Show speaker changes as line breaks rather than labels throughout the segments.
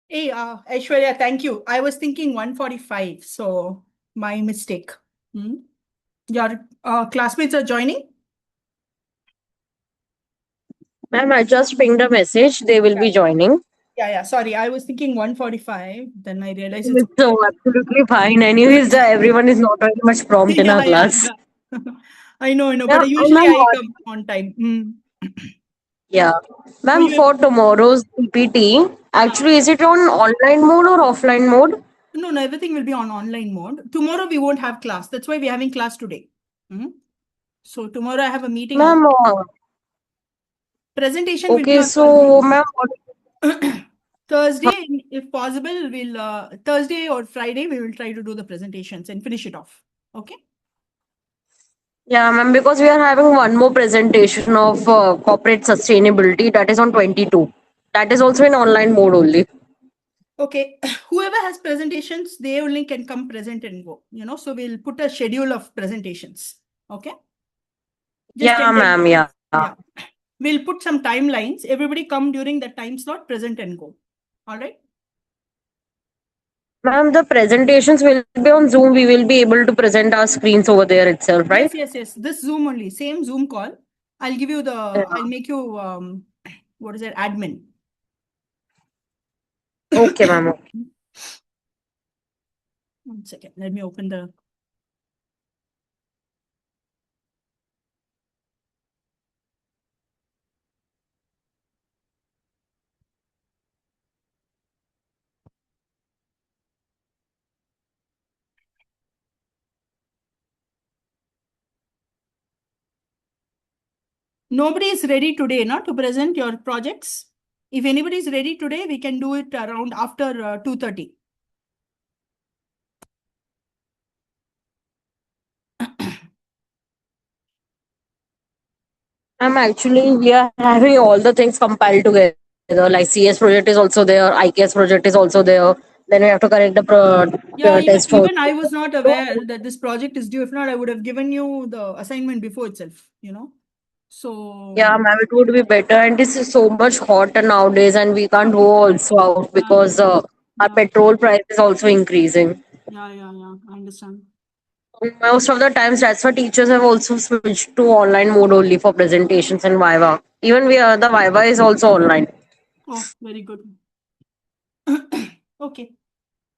Hey, Aishwarya, thank you. I was thinking 1:45, so my mistake. Hmm? Your classmates are joining?
Ma'am, I just pinged a message. They will
Yeah,
be joining.
yeah. Sorry, I was thinking 1:45. Then I realized it's
So absolutely fine. Anyways, everyone is not very much prompt in our class.
yeah. I know. But
Yeah,
usually
ma'am.
I come on time.
Yeah,
So
ma'am.
you
For tomorrow's PPT, actually, is it on online mode or offline mode?
no, everything will be on online mode. Tomorrow we won't have class. That's why we're having class today. Hmm? So tomorrow I have a meeting
Ma'am,
only. Presentation will be
okay,
on Thursday.
so ma'am,
Thursday, if possible, we'll Thursday or Friday we will try to do the presentations and finish it off. Okay.
yeah, ma'am, because we are having one more presentation of corporate sustainability that is on 22. That is also in online mode only.
Okay. Whoever has presentations, they only can come present and go. So we'll put a schedule of presentations. Okay. Just
Yeah,
ten
ma'am,
minutes.
yeah.
Yeah. We'll put some timelines. Everybody come during the time slot, present and go. All right.
Ma'am, the presentations will be on Zoom. We will be able to present our screens over there itself, right?
Yes. This Zoom only, same Zoom call.
Yeah.
I'll make you, what is it, admin.
Okay, ma'am. Okay.
1 second. Let me open the. Nobody is ready today, not to present your projects. If anybody is ready today, we can do it around after 2:30.
Actually, we are having all the things compiled together. Like CS project is also there, IKS project is also there. Then we have to correct the
Yeah,
test also.
even I was not aware that this project is due. If not, I would have given you the assignment before itself. So,
Yeah, ma'am, it would be better. And this is so much hotter nowadays, and we can't go also out
yeah,
because our
yeah,
petrol price is also increasing.
yeah. I understand.
Most of the times, that's why teachers have also switched to online mode only for presentations and Viva. Even the Viva is also online.
Oh, very good. Okay.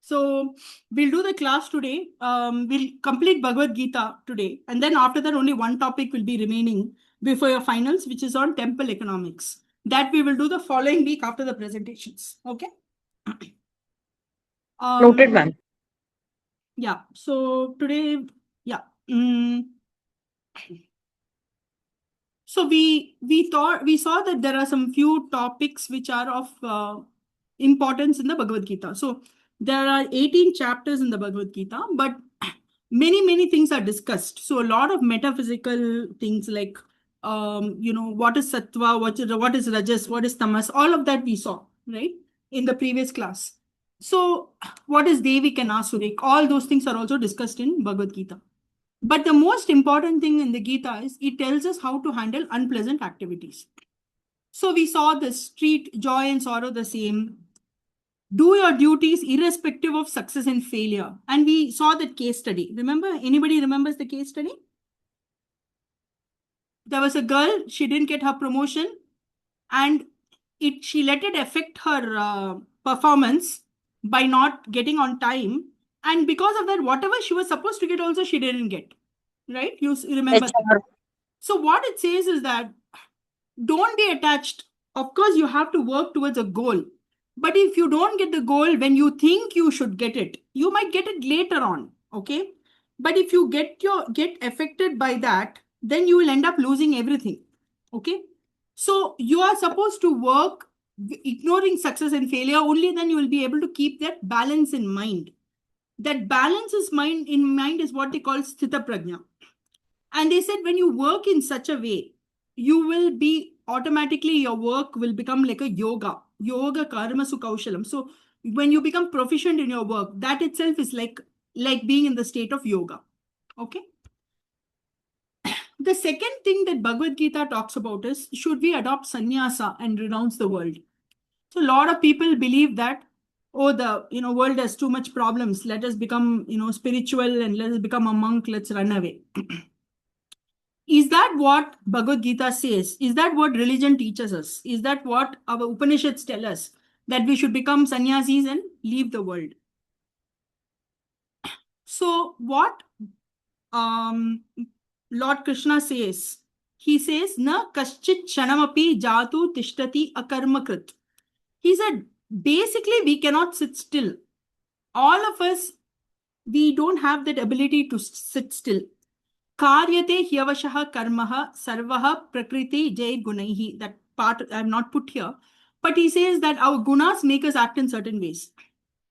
So we'll do the class today. We'll complete Bhagavad Gita today. And then after that, only one topic will be remaining before your finals, which is on temple economics. That we will do the following week after the presentations. Okay.
Noted,
Um,
ma'am.
yeah. So today, yeah. Mm, so we saw that there are some few topics which are of importance in the Bhagavad Gita. So there are 18 chapters in the Bhagavad Gita, but many things are discussed. So a lot of metaphysical things like what is sattva, what is rajas, what is tamas, all of that we saw, right, in the previous class. So what is devik and asurik, all those things are also discussed in Bhagavad Gita. But the most important thing in the Gita is it tells us how to handle unpleasant activities. So we saw this: treat joy and sorrow the same, do your duties irrespective of success and failure. And we saw that case study. Remember? Anybody remembers the case study? There was a girl, she didn't get her promotion, and she let it affect her performance by not getting on time. And because of that, whatever she was supposed to get, also she didn't get. Right? You remember that.
HR.
So what it says is that don't be attached. Of course, you have to work towards a goal. But if you don't get the goal when you think you should get it, you might get it later on. Okay. But if you get affected by that, then you will end up losing everything. Okay. So you are supposed to work ignoring success and failure. Only then you will be able to keep that balance in mind. That balance is mind is what they call sthita prajna. And they said when you work in such a way, you will be automatically, your work will become like a yoga karma sukaushalam. So when you become proficient in your work, that itself is like being in the state of yoga. Okay. The second thing that Bhagavad Gita talks about is, should we adopt sannyasa and renounce the world? So a lot of people believe that oh, the world has too much problems. Let us become spiritual and let us become a monk. Let's run away. Is that what Bhagavad Gita says? Is that what religion teaches us? Is that what our Upanishads tell us? That we should become sannyasis and leave the world. So what Lord Krishna says, he says, Na kaschit shanamapi jatu tishtati akarmakrit. He said, basically, we cannot sit still. All of us, we don't have that ability to sit still. Karyate hyavashaha karmaha sarvaha prakriti jay gunaihi. That part I have not put here. But he says that our gunas make us act in certain ways.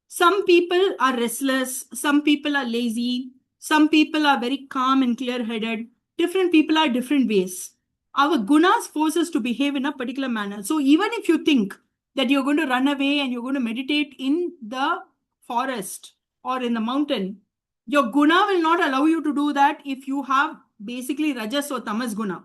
Some people are restless, some people are lazy, some people are very calm and clear headed. Different people are different ways. Our gunas force us to behave in a particular manner. So, even if you think that you're going to run away and you're going to meditate in the forest or in the mountain, your guna will not allow you to do that if you have basically rajas or tamas guna.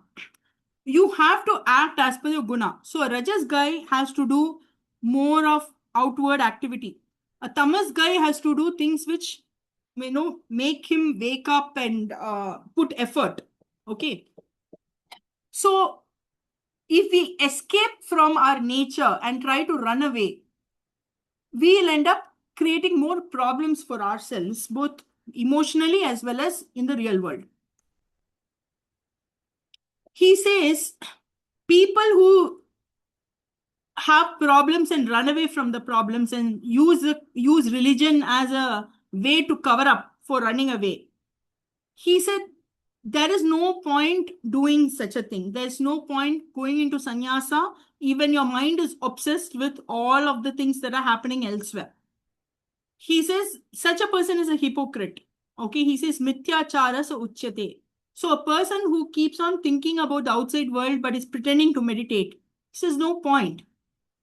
You have to act as per your guna. So, a rajas guy has to do more of outward activity. A tamas guy has to do things which make him wake up and put effort. Okay. So if we escape from our nature and try to run away, we'll end up creating more problems for ourselves, both emotionally as well as in the real world. He says people who have problems and run away from the problems and use religion as a way to cover up for running away. He said there is no point doing such a thing. There's no point going into sannyasa, even your mind is obsessed with all of the things that are happening elsewhere. He says such a person is a hypocrite. Okay, he says mithyachara sa uchyate. So a person who keeps on thinking about the outside world but is pretending to meditate, he says no point.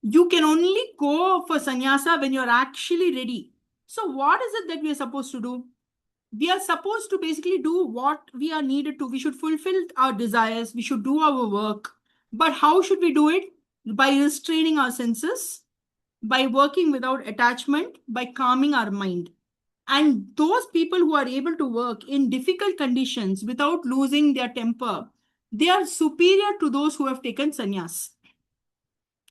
You can only go for sannyasa when you're actually ready. So what is it that we are supposed to do? We are supposed to basically do what we are needed to. We should fulfill our desires. We should do our work. But how should we do it? By restraining our senses, by working without attachment, by calming our mind. And those people who are able to work in difficult conditions without losing their temper, they are superior to those who have taken sannyas.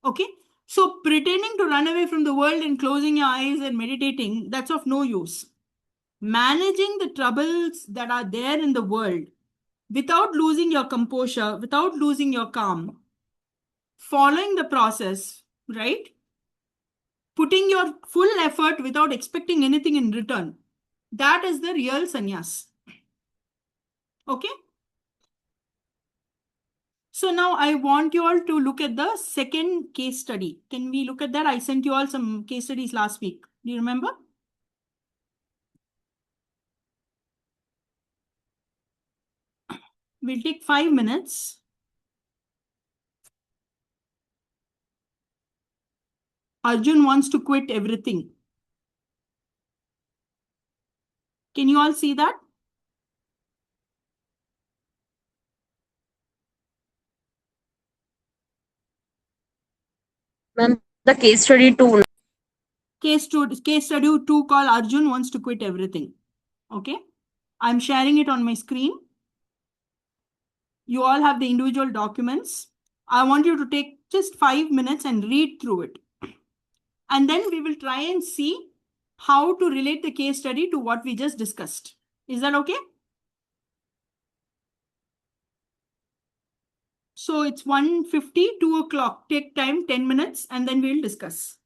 Okay? So pretending to run away from the world and closing your eyes and meditating, that's of no use. Managing the troubles that are there in the world without losing your composure, without losing your calm, following the process, right? Putting your full effort without expecting anything in return. That is the real sannyas. Okay? So now I want you all to look at the second case study. Can we look at that? I sent you all some case studies last week. Do you remember? We'll take 5 minutes. Arjun wants to quit everything. Can you all see that?
Ma'am, the case study too.
Case study 2 called Arjun wants to quit everything. Okay. I'm sharing it on my screen. You all have the individual documents. I want you to take just 5 minutes and read through it. And then we will try and see how to relate the case study to what we just discussed. Is that okay? So it's 1:50, 2 o'clock. Take time, 10 minutes, and then we'll discuss.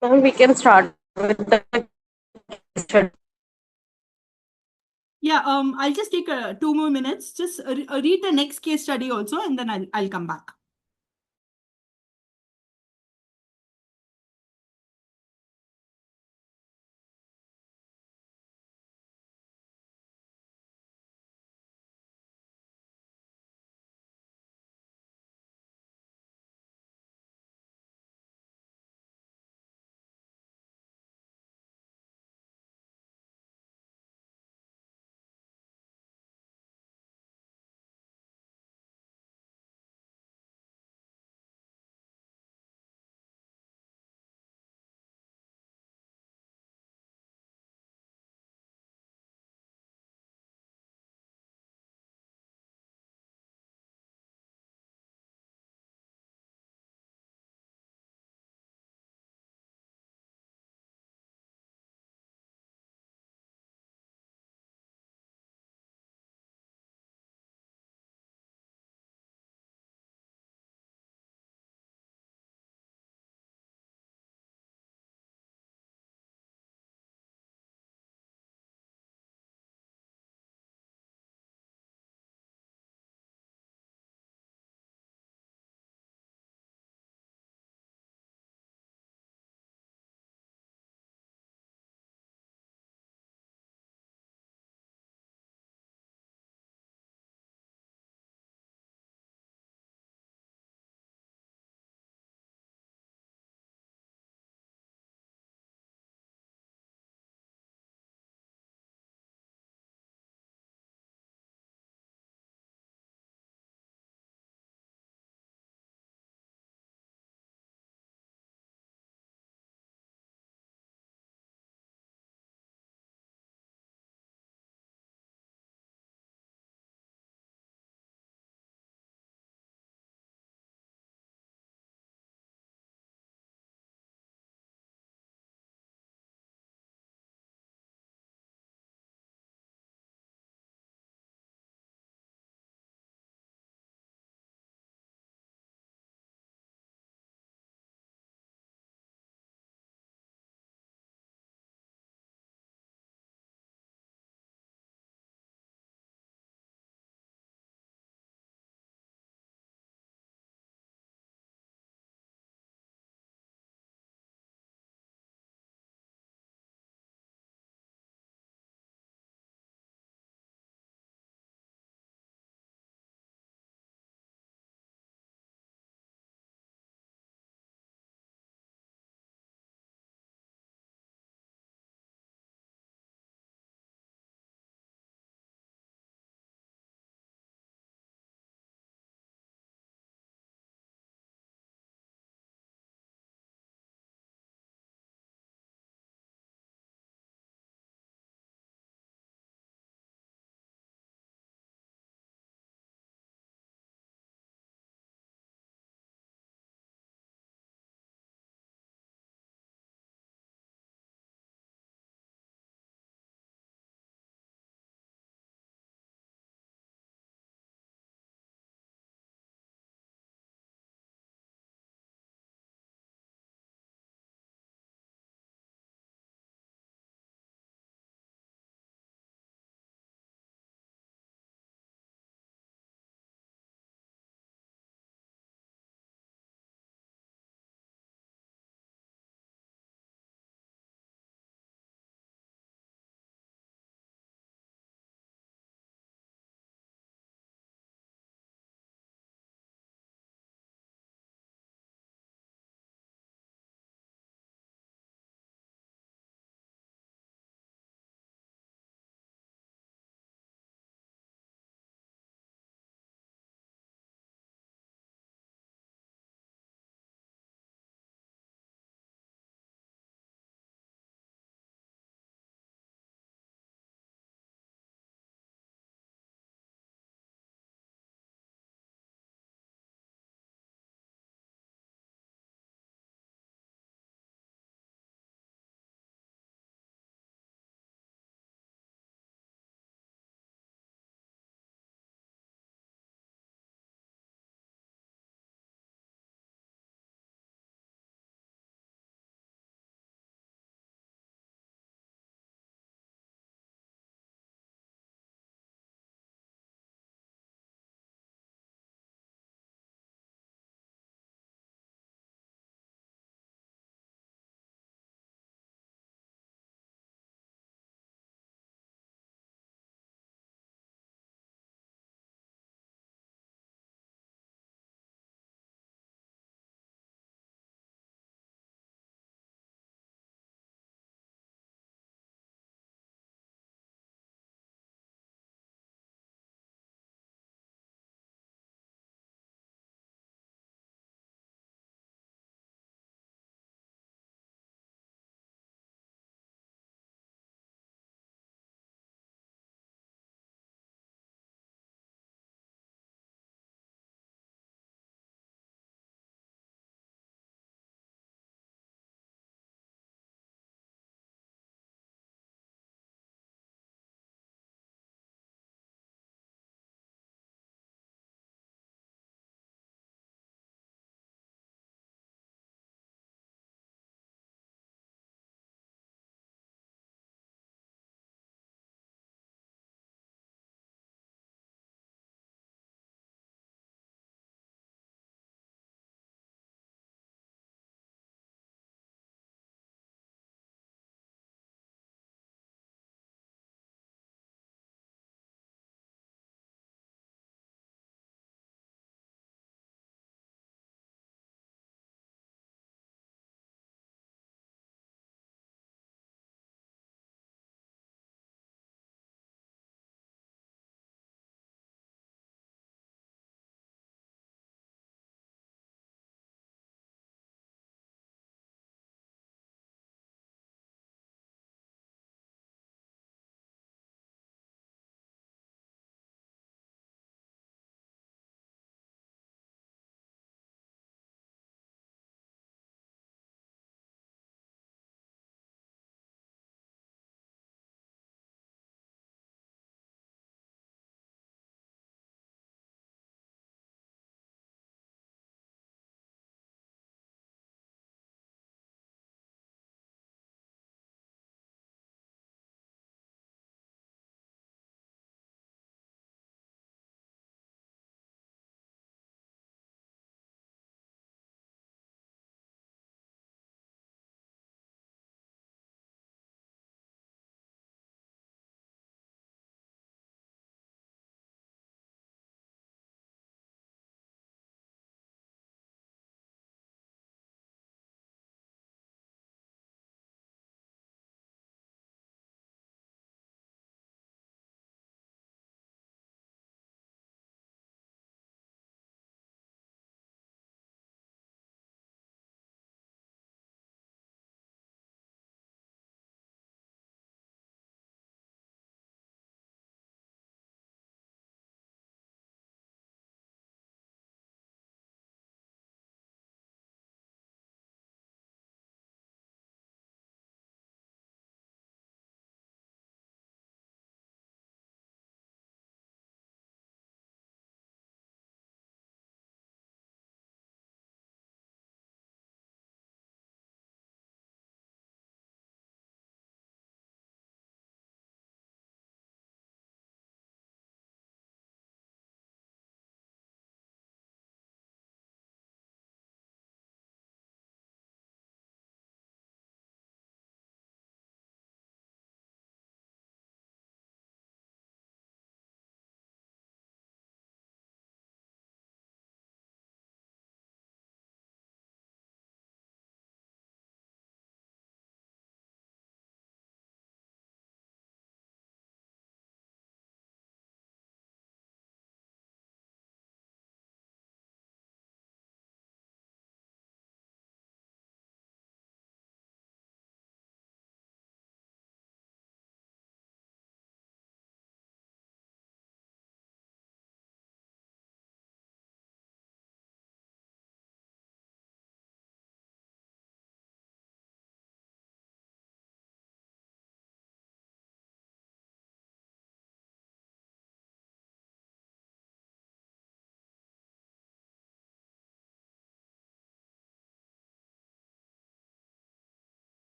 Now we can start with the case study.
Yeah, I'll just take 2 more minutes. Just read the next case study also, and then I'll come back.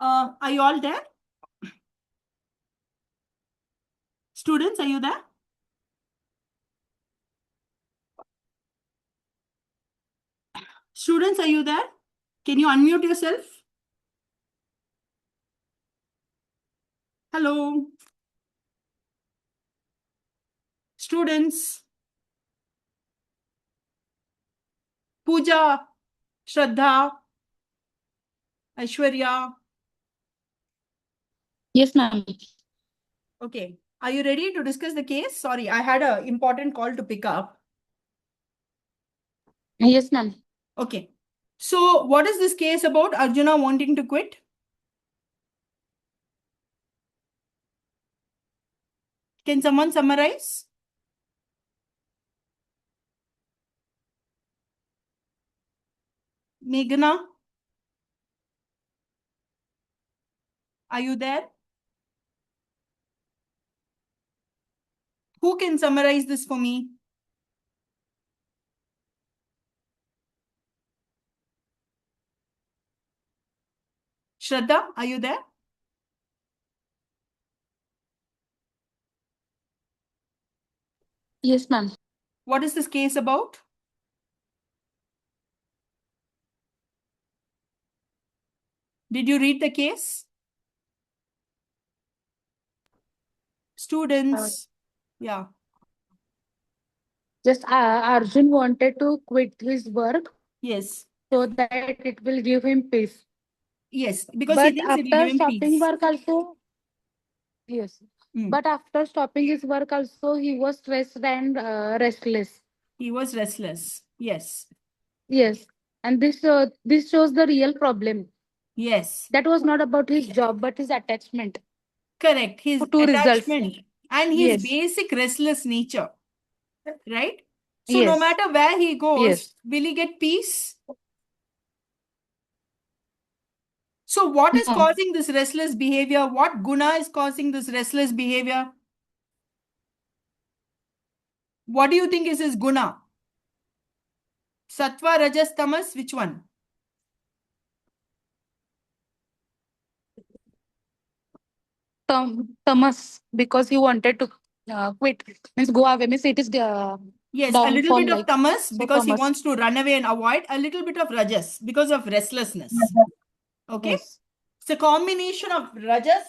Are you all there? Students, are you there? Students, are you there? Can you unmute yourself? Hello. Students. Pooja, Shraddha, Aishwarya.
Yes, ma'am.
Okay. Are you ready to discuss the case? Sorry, I had an important call to pick up.
Yes, ma'am.
Okay. So what is this case about Arjuna wanting to quit? Can someone summarize? Meghna, are you there? Who can summarize this for me? Shraddha, are you there?
Yes, ma'am.
What is this case about? Did you read the case? Students. Yeah.
Just Arjun wanted to quit his work
Yes.
so that it will give him peace.
Yes. Because he
But
thinks it will give
after
him
stopping
peace.
work also, yes.
Hmm.
But after stopping his work also, he was stressed and restless.
He was restless. Yes.
Yes. And this shows the real problem.
Yes.
That was not about his job, but his attachment
Correct. His
to results.
attachment and his
Yes.
basic restless nature. Right? So no
Yes.
matter where he goes,
Yes.
will he get peace? So what is
No.
causing this restless behavior? What guna is causing this restless behavior? What do you think is his guna? Sattva, Rajas, Tamas, which one?
Tamas, because he wanted to quit, means go away, means it is
Yes, a little
downfall,
bit of
like
tamas
so
because he
Tamas.
wants to run away and avoid, a little bit of rajas because of restlessness. Okay?
Yes.
It's a combination of rajas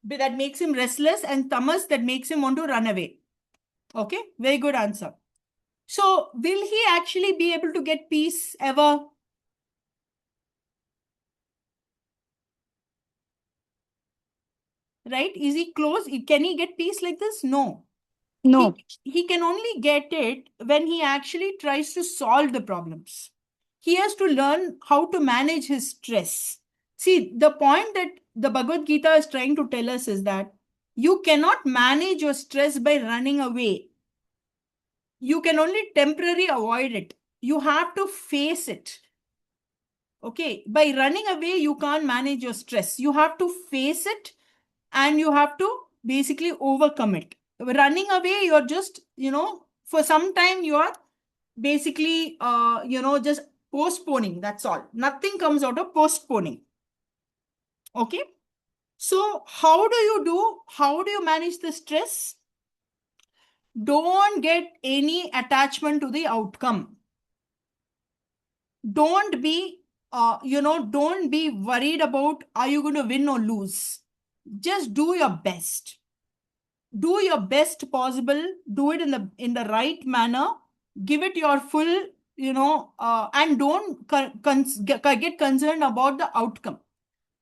that makes him restless and tamas that makes him want to run away. Okay? Very good answer. So, will he actually be able to get peace ever? Right? Is he close? Can he get peace like this? No.
No.
He can only get it when he actually tries to solve the problems. He has to learn how to manage his stress. See, the point that the Bhagavad Gita is trying to tell us is that you cannot manage your stress by running away. You can only temporarily avoid it. You have to face it. Okay, by running away, you can't manage your stress. You have to face it and you have to basically overcome it. Running away, you're just, for some time, you are basically, just postponing. That's all. Nothing comes out of postponing. Okay. So, how do you manage the stress? Don't get any attachment to the outcome. Don't be, don't be worried about are you going to win or lose. Just do your best. Do your best possible. Do it in the right manner. Give it your full, and don't get concerned about the outcome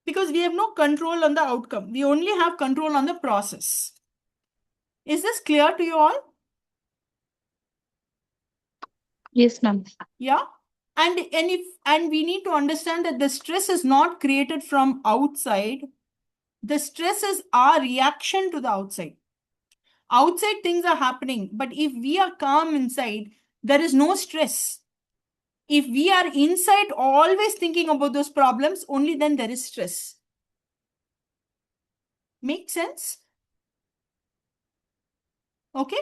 because we have no control on the outcome. We only have control on the process. Is this clear to you all?
Yes, ma'am.
Yeah. And we need to understand that the stress is not created from outside. The stress is our reaction to the outside. Outside things are happening, but if we are calm inside, there is no stress. If we are inside always thinking about those problems, only then there is stress. Make sense? Okay.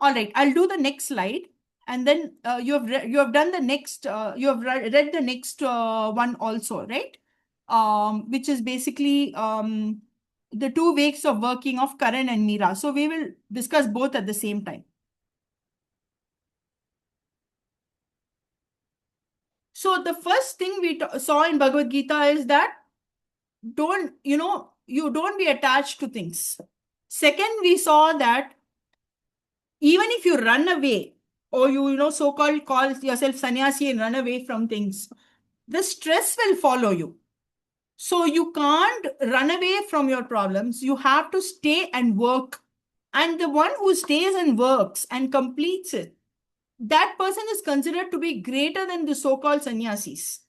All right, I'll do the next slide and then you have done the next, you have read the next one also, right? Which is basically the two ways of working of Karan and Meera. So we will discuss both at the same time. So the first thing we saw in Bhagavad Gita is that you don't be attached to things. Second, we saw that even if you run away, or you so-called call yourself sannyasi and run away from things, the stress will follow you. So you can't run away from your problems. You have to stay and work. And the one who stays and works and completes it, that person is considered to be greater than the so-called sannyasis.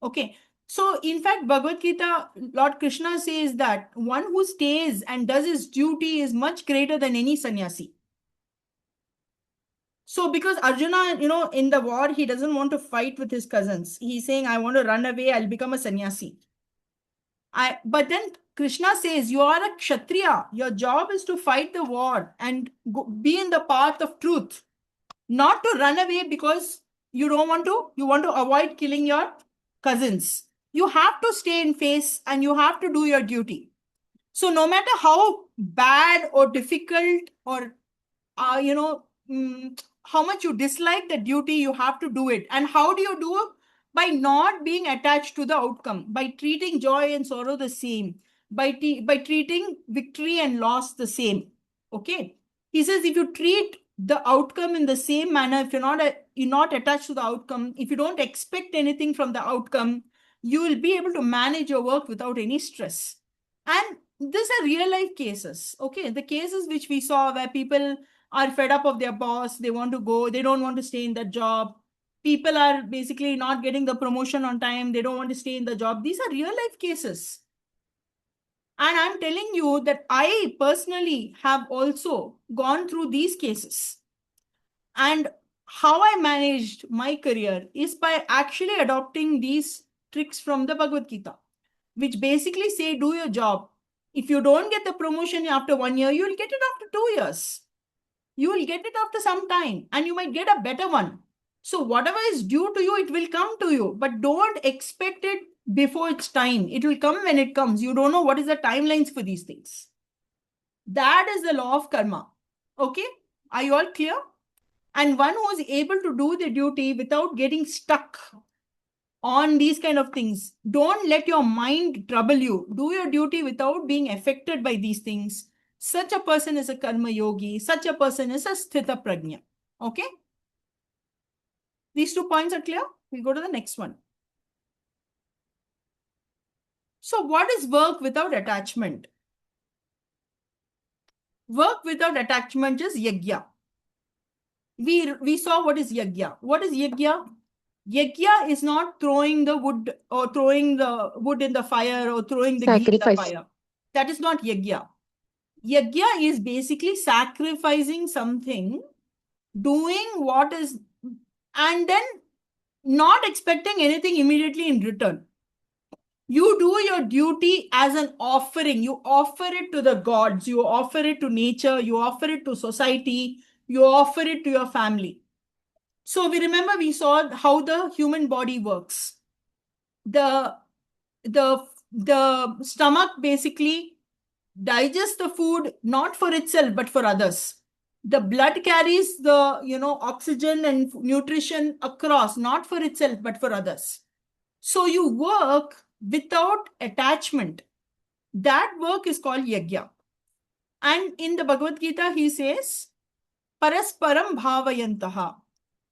Okay. So in fact, Bhagavad Gita, Lord Krishna says that one who stays and does his duty is much greater than any sannyasi. So because Arjuna, in the war, he doesn't want to fight with his cousins. He's saying, I want to run away. I'll become a sannyasi. But then Krishna says, you are a Kshatriya. Your job is to fight the war and be in the path of truth. Not to run away because you want to avoid killing your cousins. You have to stay in face and you have to do your duty. So no matter how bad or difficult or, how much you dislike the duty, you have to do it. And how do you do it? By not being attached to the outcome, by treating joy and sorrow the same, by treating victory and loss the same. Okay. He says, if you treat the outcome in the same manner, if you're not attached to the outcome, if you don't expect anything from the outcome, you will be able to manage your work without any stress. And these are real life cases. Okay. The cases which we saw where people are fed up of their boss, they want to go, they don't want to stay in that job. People are basically not getting the promotion on time, they don't want to stay in the job. These are real life cases. And I'm telling you that I personally have also gone through these cases. And how I managed my career is by actually adopting these tricks from the Bhagavad Gita, which basically say, do your job. If you don't get the promotion after 1 year, you'll get it after 2 years. You will get it after some time and you might get a better one. So whatever is due to you, it will come to you, but don't expect it before it's time. It will come when it comes. You don't know what is the timelines for these things. That is the law of karma. Okay. Are you all clear? And one who is able to do the duty without getting stuck on these kind of things. Don't let your mind trouble you. Do your duty without being affected by these things. Such a person is a karma yogi. Such a person is a sthita prajna. Okay. These 2 points are clear. We'll go to the next one. So what is work without attachment? Work without attachment is yajna. We saw what is yajna. What is yajna? Yajna is not throwing the wood or throwing the wood in the fire or throwing the ghee in the
Sacrifice.
fire. That is not yajna. Yajna is basically sacrificing something, doing what is, and then not expecting anything immediately in return. You do your duty as an offering. You offer it to the gods. You offer it to nature. You offer it to society. You offer it to your family. So we saw how the human body works. The stomach basically digests the food not for itself, but for others. The blood carries the, oxygen and nutrition across, not for itself, but for others. So you work without attachment. That work is called yajna. And in the Bhagavad Gita, he says, parasparam bhavayantaha.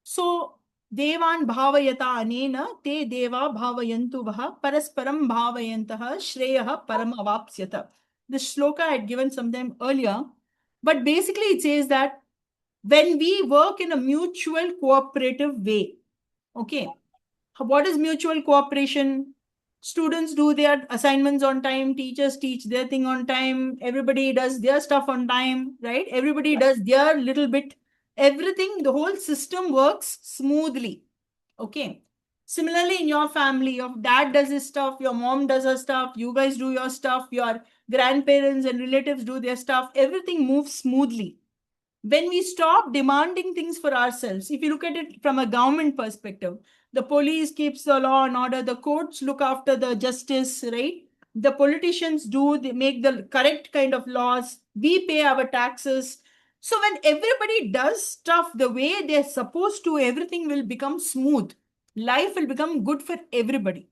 So, devan bhavayata anena te deva bhavayantu vaha parasparam bhavayantaha shreyaha paramavapsyata. This shloka I had given sometime earlier. But basically it says that when we work in a mutual cooperative way, okay, what is mutual cooperation? Students do their assignments on time, teachers teach their thing on time, everybody does their stuff on time, right? Everybody does their little bit. Everything, the whole system works smoothly. Okay. Similarly, in your family, your dad does his stuff, your mom does her stuff, you guys do your stuff, your grandparents and relatives do their stuff. Everything moves smoothly. When we stop demanding things for ourselves, if you look at it from a government perspective, the police keeps the law and order, the courts look after the justice, right? The politicians they make the correct kind of laws, we pay our taxes. So when everybody does stuff the way they're supposed to, everything will become smooth. Life will become good for everybody.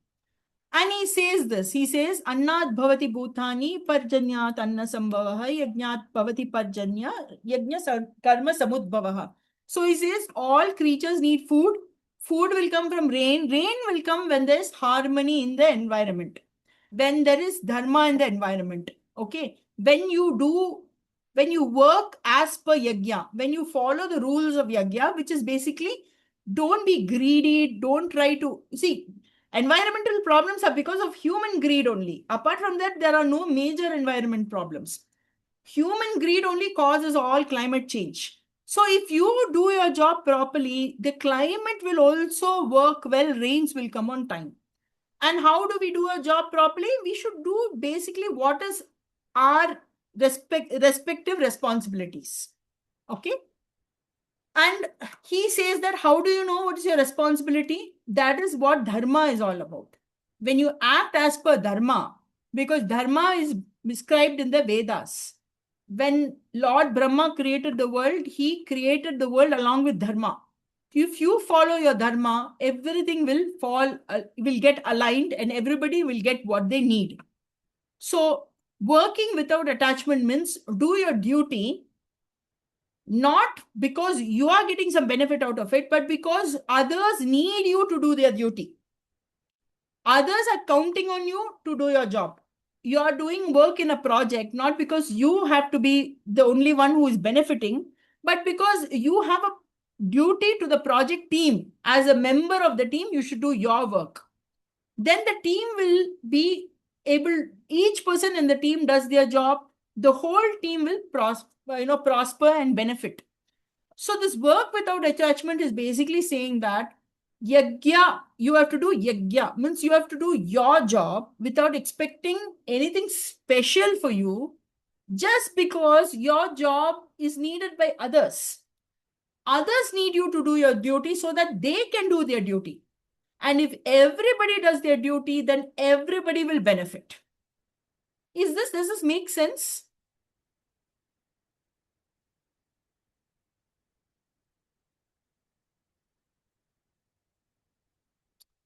And he says this, he says, Annat bhavati bhutani parjanyat anna sambhavaha yajnat bhavati parjanya yajna karma samudbhavaha. So he says all creatures need food. Food will come from rain. Rain will come when there's harmony in the environment. When there is dharma in the environment. Okay. When you work as per yajna, when you follow the rules of yajna, which is basically don't be greedy, don't try to see. Environmental problems are because of human greed only. Apart from that, there are no major environment problems. Human greed only causes all climate change. So if you do your job properly, the climate will also work well, rains will come on time. And how do we do a job properly? We should do basically what is our respective responsibilities. Okay. And he says that how do you know what is your responsibility? That is what dharma is all about. When you act as per dharma, because dharma is described in the Vedas. When Lord Brahma created the world, he created the world along with dharma. If you follow your dharma, everything will get aligned and everybody will get what they need. So working without attachment means do your duty, not because you are getting some benefit out of it, but because others need you to do their duty. Others are counting on you to do your job. You are doing work in a project, not because you have to be the only one who is benefiting, but because you have a duty to the project team. As a member of the team, you should do your work. Then the team will be able, each person in the team does their job, the whole team will prosper and benefit. So this work without attachment is basically saying that yajna, you have to do yajna, means you have to do your job without expecting anything special for you, just because your job is needed by others. Others need you to do your duty so that they can do their duty. And if everybody does their duty, then everybody will benefit. Does this make sense?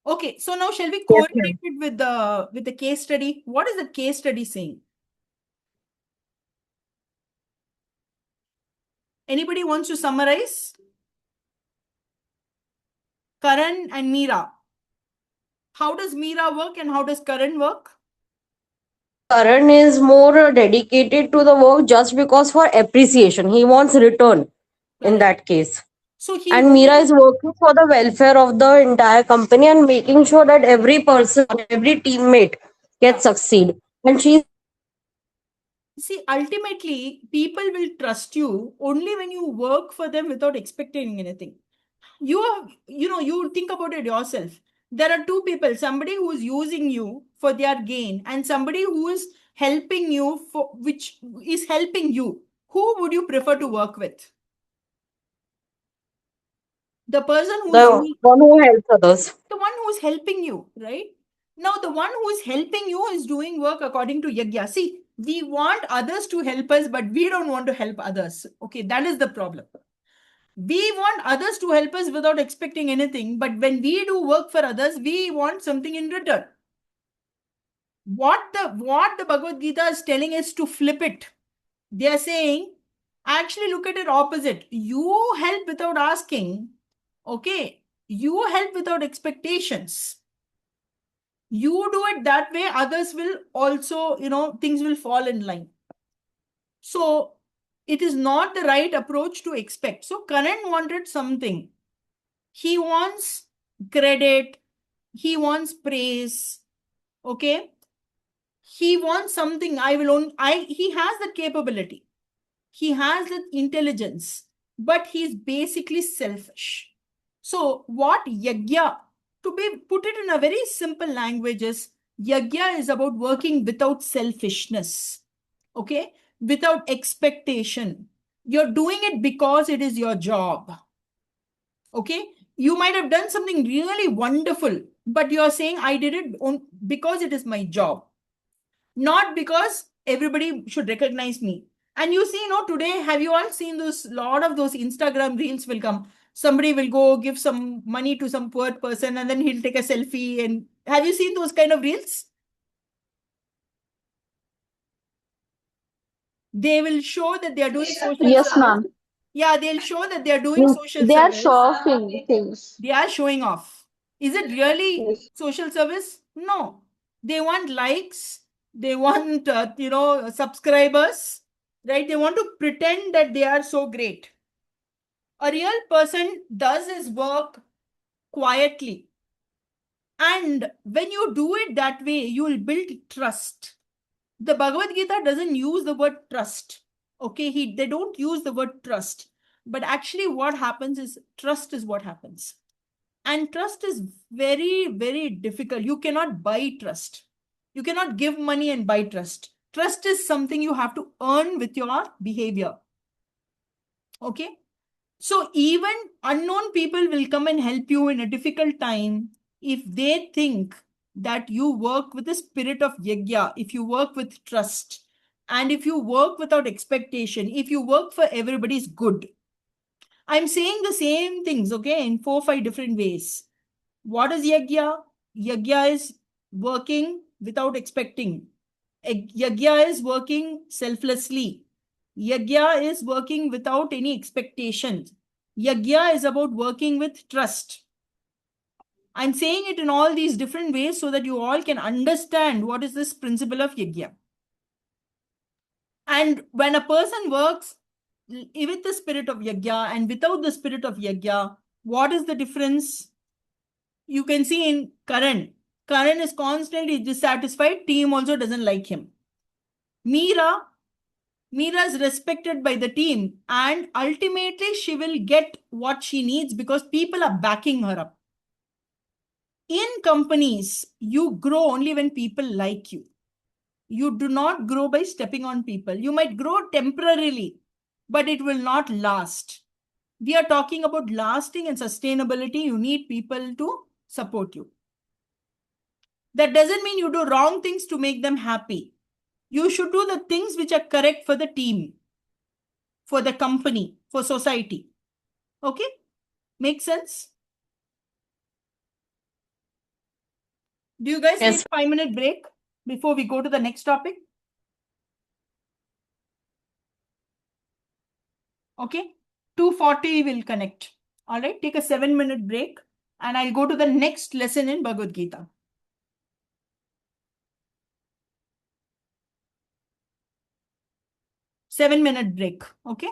Okay, so now shall we correlate it with the case study? What is the case study saying? Anybody wants to summarize? Karan and Meera. How does Meera work and how does Karan work?
Karan is more dedicated to the work just because for appreciation. He wants return in that case.
So
And Meera is working for the welfare of the entire company and making sure that every person, every teammate gets succeed. And she's
see, ultimately, people will trust you only when you work for them without expecting anything. You think about it yourself. There are two people, somebody who is using you for their gain and somebody who is helping you which is helping you. Who would you prefer to work with? The person
the one who helps others.
The one who is helping you, right? Now, the one who is helping you is doing work according to yajna. See, we want others to help us, but we don't want to help others. Okay, that is the problem. We want others to help us without expecting anything, but when we do work for others, we want something in return. What the Bhagavad Gita is telling us to flip it. They are saying, actually look at it opposite. You help without asking. Okay, you help without expectations. You do it that way, others will also, things will fall in line. So it is not the right approach to expect. So Karan wanted something. He wants credit. He wants praise. Okay. He wants something. He has the capability. He has the intelligence, but he's basically selfish. So what yajna, to put it in a very simple language, is yajna is about working without selfishness. Okay. Without expectation, You're doing it because it is your job. Okay? You might have done something really wonderful, but you're saying, I did it because it is my job, not because everybody should recognize me. And you see, today, have you all seen those, lot of those Instagram reels will come. Somebody will go give some money to some poor person and then he'll take a selfie. And have you seen those kind of reels? They will show that they are doing social
Yes,
service.
ma'am.
Yeah, they'll show that they are doing social
They are
service.
shocking things.
They are showing off. Is it really
Yes.
social service? No. They want likes. They want, subscribers, right? They want to pretend that they are so great. A real person does his work quietly. And when you do it that way, you will build trust. The Bhagavad Gita doesn't use the word trust. Okay, they don't use the word trust. But actually, what happens is trust is what happens. And trust is very, very difficult. You cannot buy trust. You cannot give money and buy trust. Trust is something you have to earn with your behavior. Okay? So even unknown people will come and help you in a difficult time if they think that you work with the spirit of yajna, if you work with trust, and if you work without expectation, if you work for everybody's good. I'm saying the same things, okay, in 4-5 different ways. What is yajna? Yajna is working without expecting. Yajna is working selflessly. Yajna is working without any expectations. Yajna is about working with trust. I'm saying it in all these different ways so that you all can understand what is this principle of yajna. And when a person works with the spirit of yajna and without the spirit of yajna, what is the difference? You can see in Karan. Karan is constantly dissatisfied. Team also doesn't like him. Meera is respected by the team, and ultimately she will get what she needs because people are backing her up. In companies, you grow only when people like you. You do not grow by stepping on people. You might grow temporarily, but it will not last. We are talking about lasting and sustainability. You need people to support you. That doesn't mean you do wrong things to make them happy. You should do the things which are correct for the team, for the company, for society. Okay? Make sense? Do you guys
Yes.
take 5-minute break before we go to the next topic? Okay? 2:40 will connect. All right? Take a 7-minute break and I'll go to the next lesson in Bhagavad Gita. 7-minute break. Okay?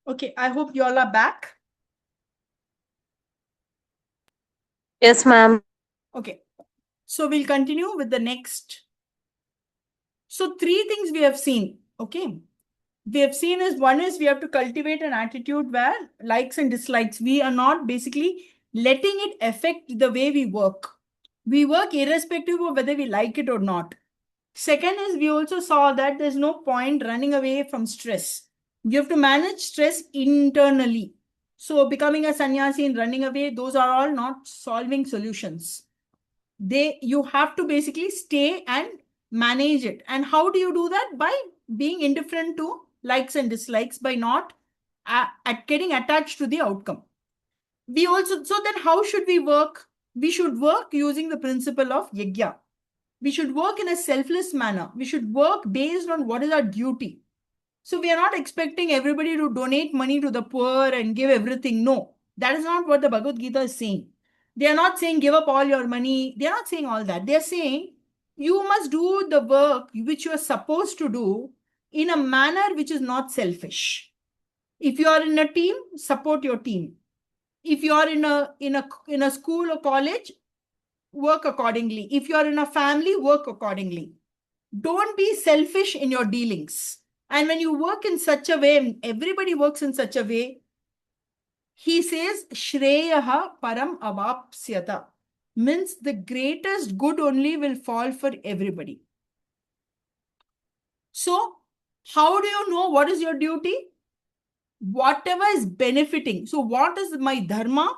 Okay, I hope you all are back.
Yes, ma'am.
Okay, so we'll continue with the next. So 3 things we have seen. Okay, we have seen is one is we have to cultivate an attitude where likes and dislikes, we are not basically letting it affect the way we work. We work irrespective of whether we like it or not. Second is we also saw that there's no point running away from stress. You have to manage stress internally. So becoming a sannyasi and running away, those are all not solving solutions. You have to basically stay and manage it. And how do you do that? By being indifferent to likes and dislikes, by not at getting attached to the outcome. We also, so then how should we work? We should work using the principle of yajna. We should work in a selfless manner. We should work based on what is our duty. So we are not expecting everybody to donate money to the poor and give everything. No, that is not what the Bhagavad Gita is saying. They are not saying give up all your money. They are not saying all that. They are saying you must do the work which you are supposed to do in a manner which is not selfish. If you are in a team, support your team. If you are in a school or college, work accordingly. If you are in a family, work accordingly. Don't be selfish in your dealings. And when you work in such a way, everybody works in such a way, he says, Shreyaha param avapsyata. Means the greatest good only will fall for everybody. So, how do you know what is your duty? Whatever is benefiting. So, what is my dharma?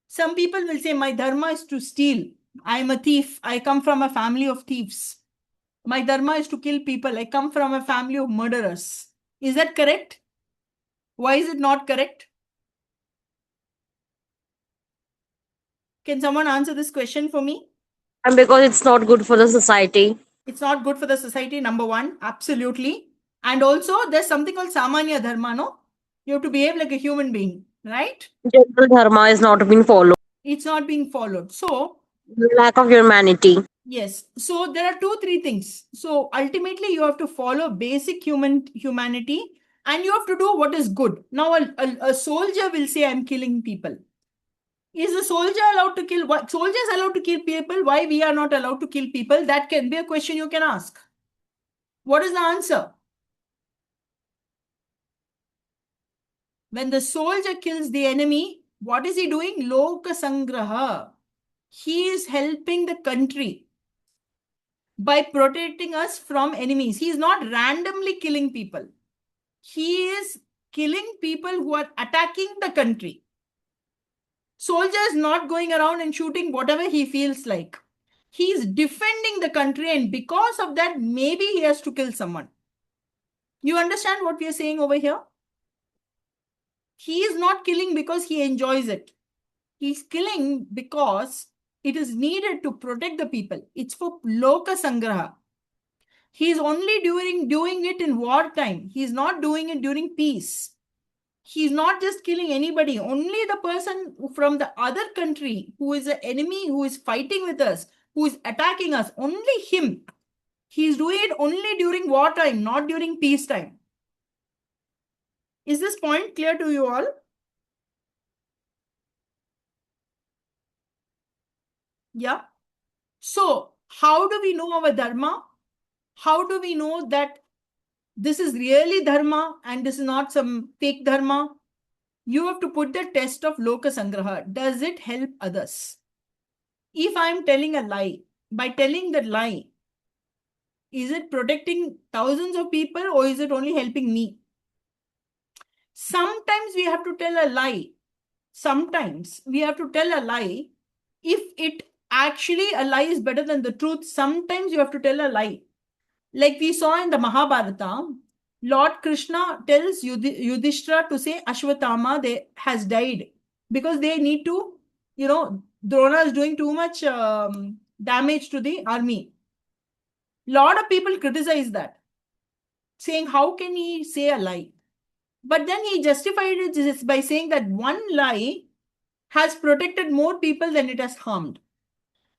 Some people will say, my dharma is to steal. I am a thief. I come from a family of thieves. My dharma is to kill people. I come from a family of murderers. Is that correct? Why is it not correct? Can someone answer this question for me?
And because it's not good for the society.
It's not good for the society, number one. Absolutely. And also, there's something called Samanya Dharma, no? You have to behave like a human being, right?
General dharma is not being followed.
It's not being followed. So,
Lack of humanity.
yes. So, there are 2, 3 things. So, ultimately, you have to follow basic humanity and you have to do what is good. Now, a soldier will say, I'm killing people. Is a soldier allowed to kill? What soldiers allowed to kill people? Why we are not allowed to kill people? That can be a question you can ask. What is the answer? When the soldier kills the enemy, what is he doing? Loka Sangraha. He is helping the country by protecting us from enemies. He is not randomly killing people. He is killing people who are attacking the country. Soldier is not going around and shooting whatever he feels like. He is defending the country, and because of that, maybe he has to kill someone. You understand what we are saying over here? He is not killing because he enjoys it. He's killing because it is needed to protect the people. It's for Loka Sangraha. He's only doing it in wartime. He's not doing it during peace. He's not just killing anybody, only the person from the other country who is an enemy, who is fighting with us, who is attacking us, only him. He's doing it only during wartime, not during peacetime. Is this point clear to you all? Yeah. So, how do we know our dharma? How do we know that this is really dharma and this is not some fake dharma? You have to put the test of Loka Sangraha. Does it help others? If I'm telling a lie, by telling the lie, is it protecting thousands of people or is it only helping me? Sometimes we have to tell a lie. Sometimes we have to tell a lie. If it actually a lie is better than the truth, sometimes you have to tell a lie. Like we saw in the Mahabharata, Lord Krishna tells Yudhishthira to say Ashwatthama has died because they need to, Drona is doing too much damage to the army. Lot of people criticize that, saying how can he say a lie? But then he justified it by saying that one lie has protected more people than it has harmed.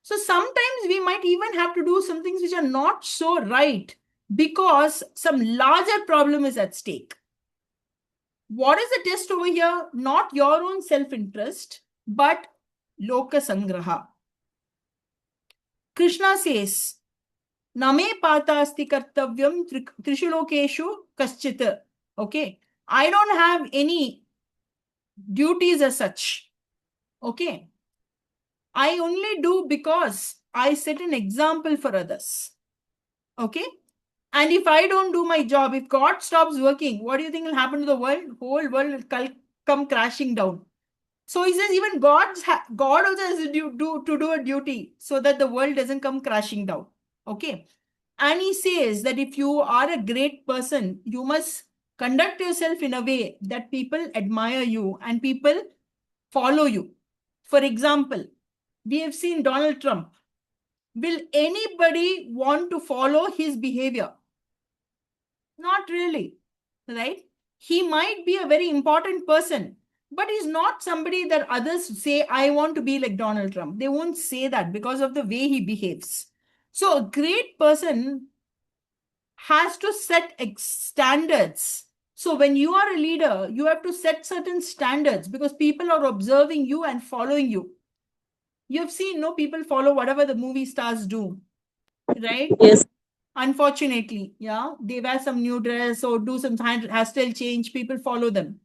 So sometimes we might even have to do some things which are not so right because some larger problem is at stake. What is the test over here? Not your own self-interest, but Loka Sangraha. Krishna says, Name patasti kartavyam trishulokeshu kaschita. Okay. I don't have any duties as such. Okay. I only do because I set an example for others. Okay. And if I don't do my job, if God stops working, what do you think will happen to the world? Whole world will come crashing down. So he says even God also has to do a duty so that the world doesn't come crashing down. Okay. And he says that if you are a great person, you must conduct yourself in a way that people admire you and people follow you. For example, we have seen Donald Trump. Will anybody want to follow his behavior? Not really, right? He might be a very important person, but he's not somebody that others say, I want to be like Donald Trump. They won't say that because of the way he behaves. So a great person has to set standards. So when you are a leader, you have to set certain standards because people are observing you and following you. You've seen, no, people follow whatever the movie stars do, right?
Yes.
Unfortunately, yeah, they wear some new dress or do some hairstyle change, people follow them.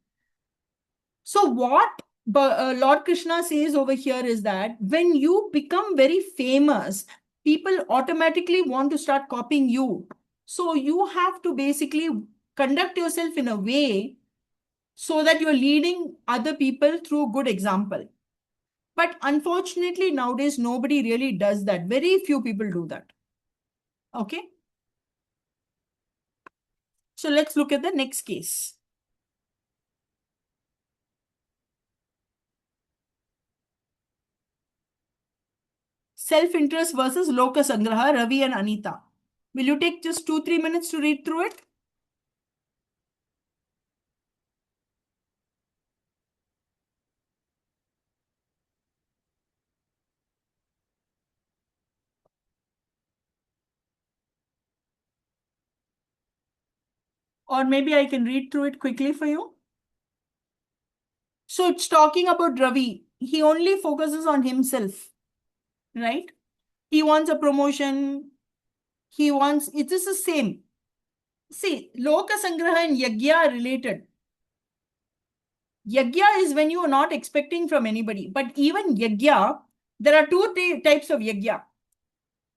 So what Lord Krishna says over here is that when you become very famous, people automatically want to start copying you. So you have to basically conduct yourself in a way so that you're leading other people through good example. But unfortunately, nowadays, nobody really does that. Very few people do that. Okay. So let's look at the next case. Self-interest versus Loka Sangraha, Ravi and Anita. Will you take just 2-3 minutes to read through it? Or maybe I can read through it quickly for you. So it's talking about Ravi. He only focuses on himself, right? He wants a promotion. It is the same. See, Loka Sangraha and Yagya are related. Yagya is when you are not expecting from anybody. But even Yagya, there are two types of Yagya.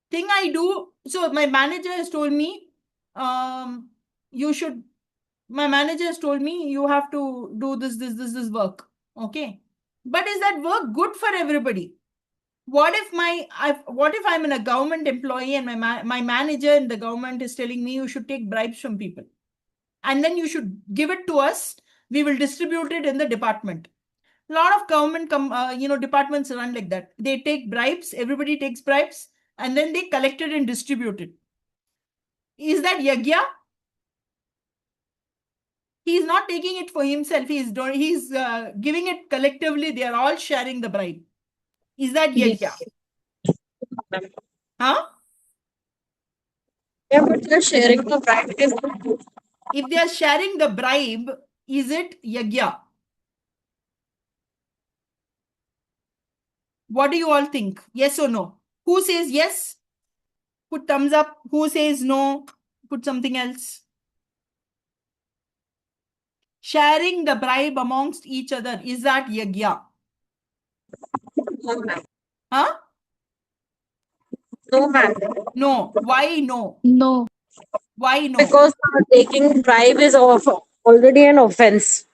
Thing I do, so my manager has told me, my manager has told me you have to do this work. Okay. But is that work good for everybody? What if I'm in a government employee and my manager in the government is telling me you should take bribes from people and then you should give it to us, we will distribute it in the department. A lot of government departments run like that. They take bribes, everybody takes bribes, and then they collect it and distribute it. Is that Yagya? He's not taking it for himself. He's giving it collectively. They are all sharing the bribe. Is that Yagya?
Yes.
Huh?
Yeah, but they're sharing the bribe.
If they are sharing the bribe, is it Yagya? What do you all think? Yes or no? Who says yes? Put thumbs up. Who says no? Put something else. Sharing the bribe amongst each other, is that Yagya?
No, ma'am.
Huh?
No, ma'am.
No. Why no?
No.
Why no?
Because taking bribe is already an offense.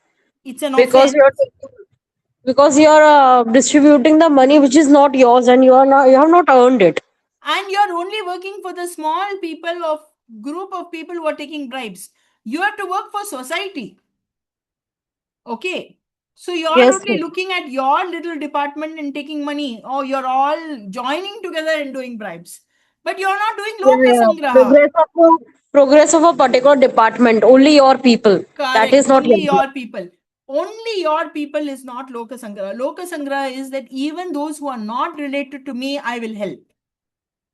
It's an
Because
offense.
you're distributing the money which is not yours and you have not earned it.
And you're only working for the small group of people who are taking bribes. You have to work for society. Okay. So you're
Yes,
only
ma'am.
looking at your little department and taking money, or you're all joining together and doing bribes. But you're not doing Loka Sangraha.
Progress of a particular department, only your people. That
Correct.
is not
Only
your.
your people. Only your people is not Loka Sangraha. Loka Sangraha is that even those who are not related to me, I will help.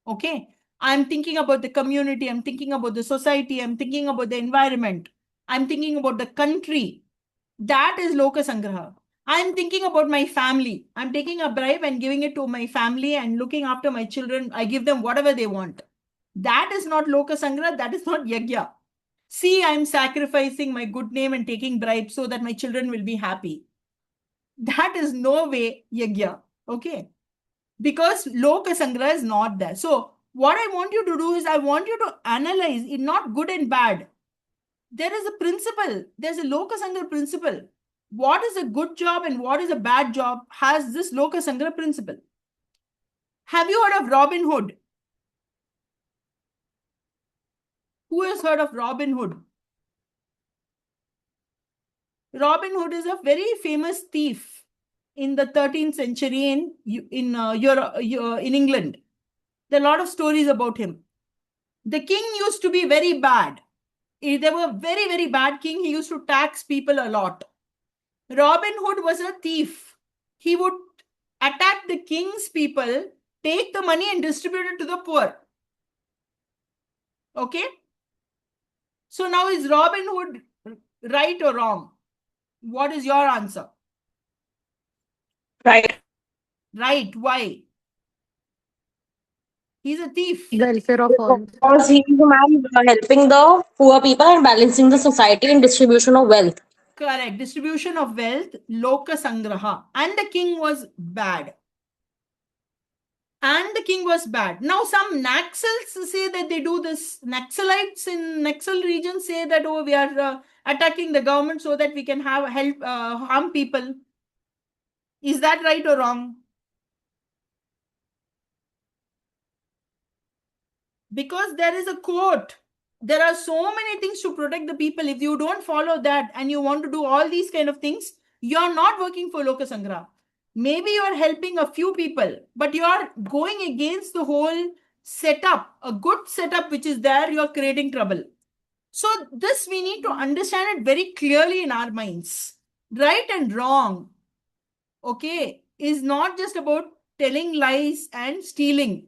Okay. I'm thinking about the community. I'm thinking about the society. I'm thinking about the environment. I'm thinking about the country. That is Loka Sangraha. I'm thinking about my family. I'm taking a bribe and giving it to my family and looking after my children. I give them whatever they want. That is not Loka Sangraha. That is not Yagya. See, I'm sacrificing my good name and taking bribes so that my children will be happy. That is no way Yagya. Okay. Because Loka Sangraha is not there. So, what I want you to do is I want you to analyze it, not good and bad. There is a principle. There's a Loka Sangraha principle. What is a good job and what is a bad job has this Loka Sangraha principle. Have you heard of Robin Hood? Who has heard of Robin Hood? Robin Hood is a very famous thief in the 13th century in Europe, in England. There are a lot of stories about him. The king used to be very bad. There were very, very bad king. He used to tax people a lot. Robin Hood was a thief. He would attack the king's people, take the money and distribute it to the poor. Okay? So now is Robin Hood right or wrong? What is your answer?
Right.
Right. Why? He's a thief.
Welfare of all.
Because he is a man helping the poor people and balancing the society and distribution of wealth.
Correct. Distribution of wealth, Loka Sangraha. And the king was bad. And the king was bad. Now, some Naxals say that they do this. Naxalites in Naxal region say that, oh, we are attacking the government so that we can have help harm people. Is that right or wrong? Because there is a court. There are so many things to protect the people. If you don't follow that and you want to do all these kind of things, you're not working for Loka Sangraha. Maybe you're helping a few people, but you're going against the whole setup, a good setup which is there, you're creating trouble. So this we need to understand it very clearly in our minds. Right and wrong, okay, is not just about telling lies and stealing.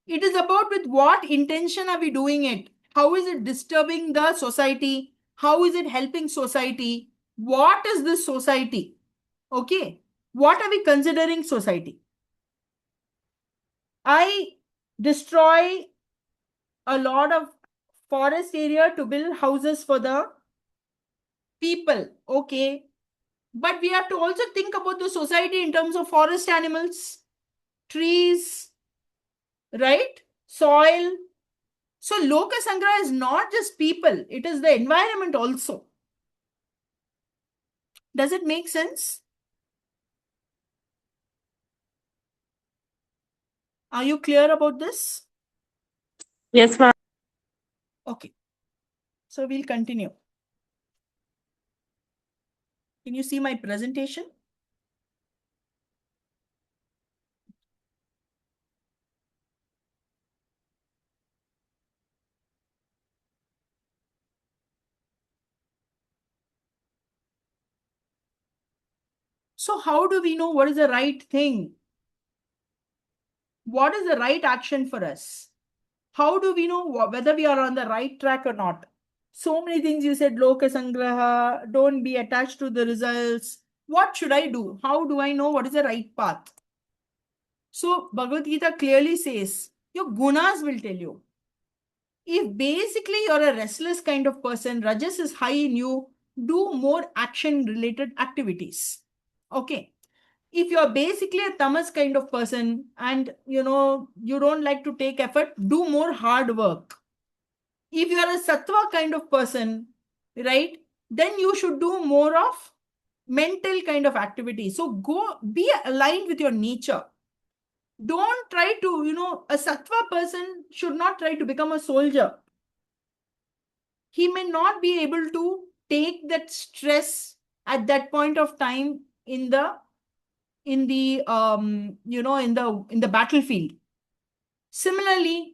It is about with what intention are we doing it? How is it disturbing the society? How is it helping society? What is this society? Okay. What are we considering society? I destroy a lot of forest area to build houses for the people. Okay. But we have to also think about the society in terms of forest animals, trees, right? Soil. So Loka Sangraha is not just people, it is the environment also. Does it make sense? Are you clear about this?
Yes, ma'am.
Okay. So we'll continue. Can you see my presentation? So how do we know what is the right thing? What is the right action for us? How do we know whether we are on the right track or not? So many things you said, Loka Sangraha, don't be attached to the results. What should I do? How do I know what is the right path? So Bhagavad Gita clearly says, your gunas will tell you. If basically you're a restless kind of person, Rajas is high in you, do more action related activities. Okay. If you're basically a tamas kind of person and you don't like to take effort, do more hard work. If you are a sattva kind of person, right, then you should do more of mental kind of activity. So go be aligned with your nature. Don't try to, a sattva person should not try to become a soldier. He may not be able to take that stress at that point of time in the battlefield. Similarly,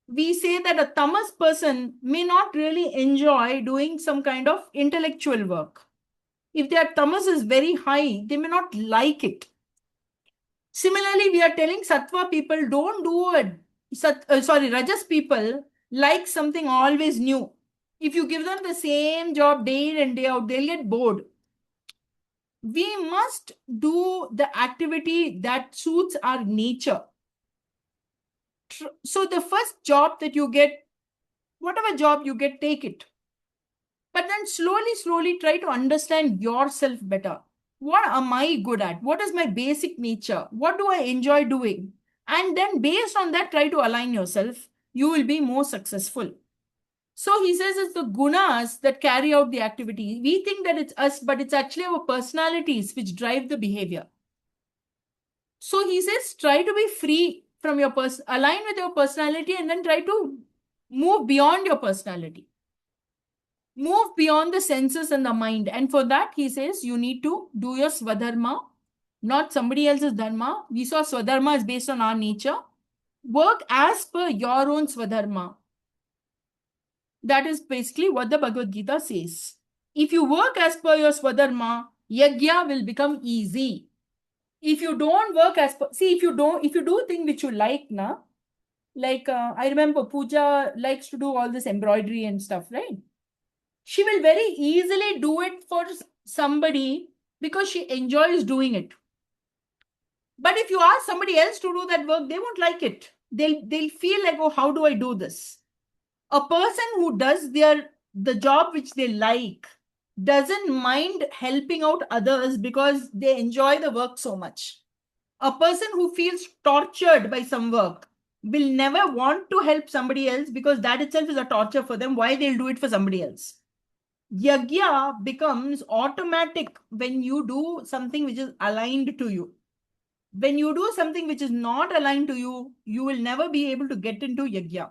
we say that a tamas person may not really enjoy doing some kind of intellectual work. If their tamas is very high, they may not like it. Similarly, we are telling sattva people don't do it. Rajas people like something always new. If you give them the same job day in and day out, they'll get bored. we must do the activity that suits our nature. So the first job that you get, whatever job you get, take it. But then slowly try to understand yourself better. What am I good at? What is my basic nature? What do I enjoy doing? And then based on that, try to align yourself. You will be more successful. So he says it's the gunas that carry out the activity. We think that it's us, but it's actually our personalities which drive the behavior. So he says try to be free from your align with your personality, and then try to move beyond your personality. Move beyond the senses and the mind. And for that, he says you need to do your swadharma, not somebody else's dharma. We saw swadharma is based on our nature. Work as per your own swadharma. That is basically what the Bhagavad Gita says. If you work as per your swadharma, yajna will become easy. If you don't work as per, see, if you do thing which you like, na, like I remember Pooja likes to do all this embroidery and stuff, right? She will very easily do it for somebody because she enjoys doing it. But if you ask somebody else to do that work, they won't like it. They'll feel like, oh, how do I do this? A person who does the job which they like doesn't mind helping out others because they enjoy the work so much. A person who feels tortured by some work will never want to help somebody else because that itself is a torture for them. Why they'll do it for somebody else? Yagya becomes automatic when you do something which is aligned to you. When you do something which is not aligned to you, you will never be able to get into yagya.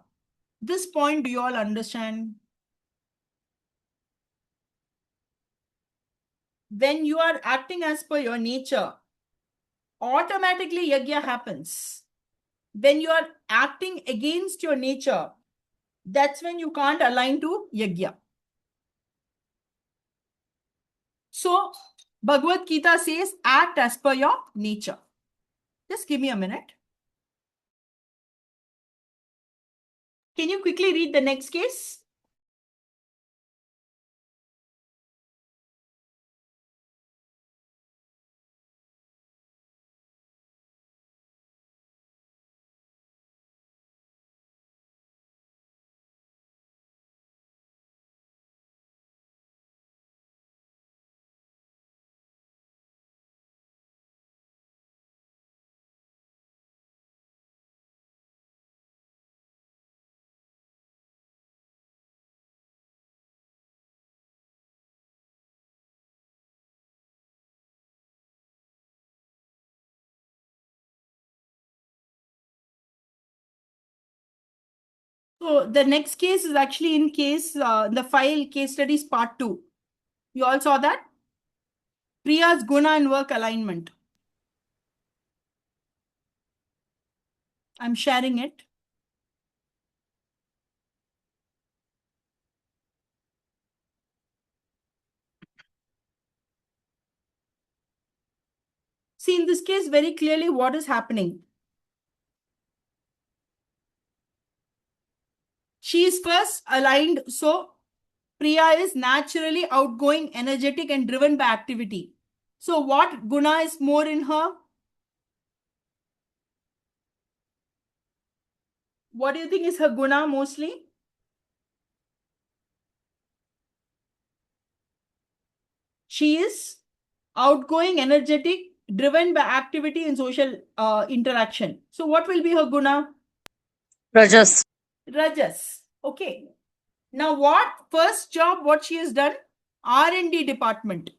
This point, do you all understand? When you are acting as per your nature, automatically yagya happens. When you are acting against your nature, that's when you can't align to yagya. So, Bhagavad Gita says, act as per your nature. Just give me a minute. Can you quickly read the next case? So the next case is actually in the file case studies part 2. You all saw that? Priya's guna and work alignment. I'm sharing it. See, in this case, very clearly what is happening. She is first aligned. So Priya is naturally outgoing, energetic, and driven by activity. So what guna is more in her? What do you think is her guna mostly? She is outgoing, energetic, driven by activity and social interaction. So what will be her guna?
Rajas.
Rajas. Okay. Now what first job what she has done? R&D department.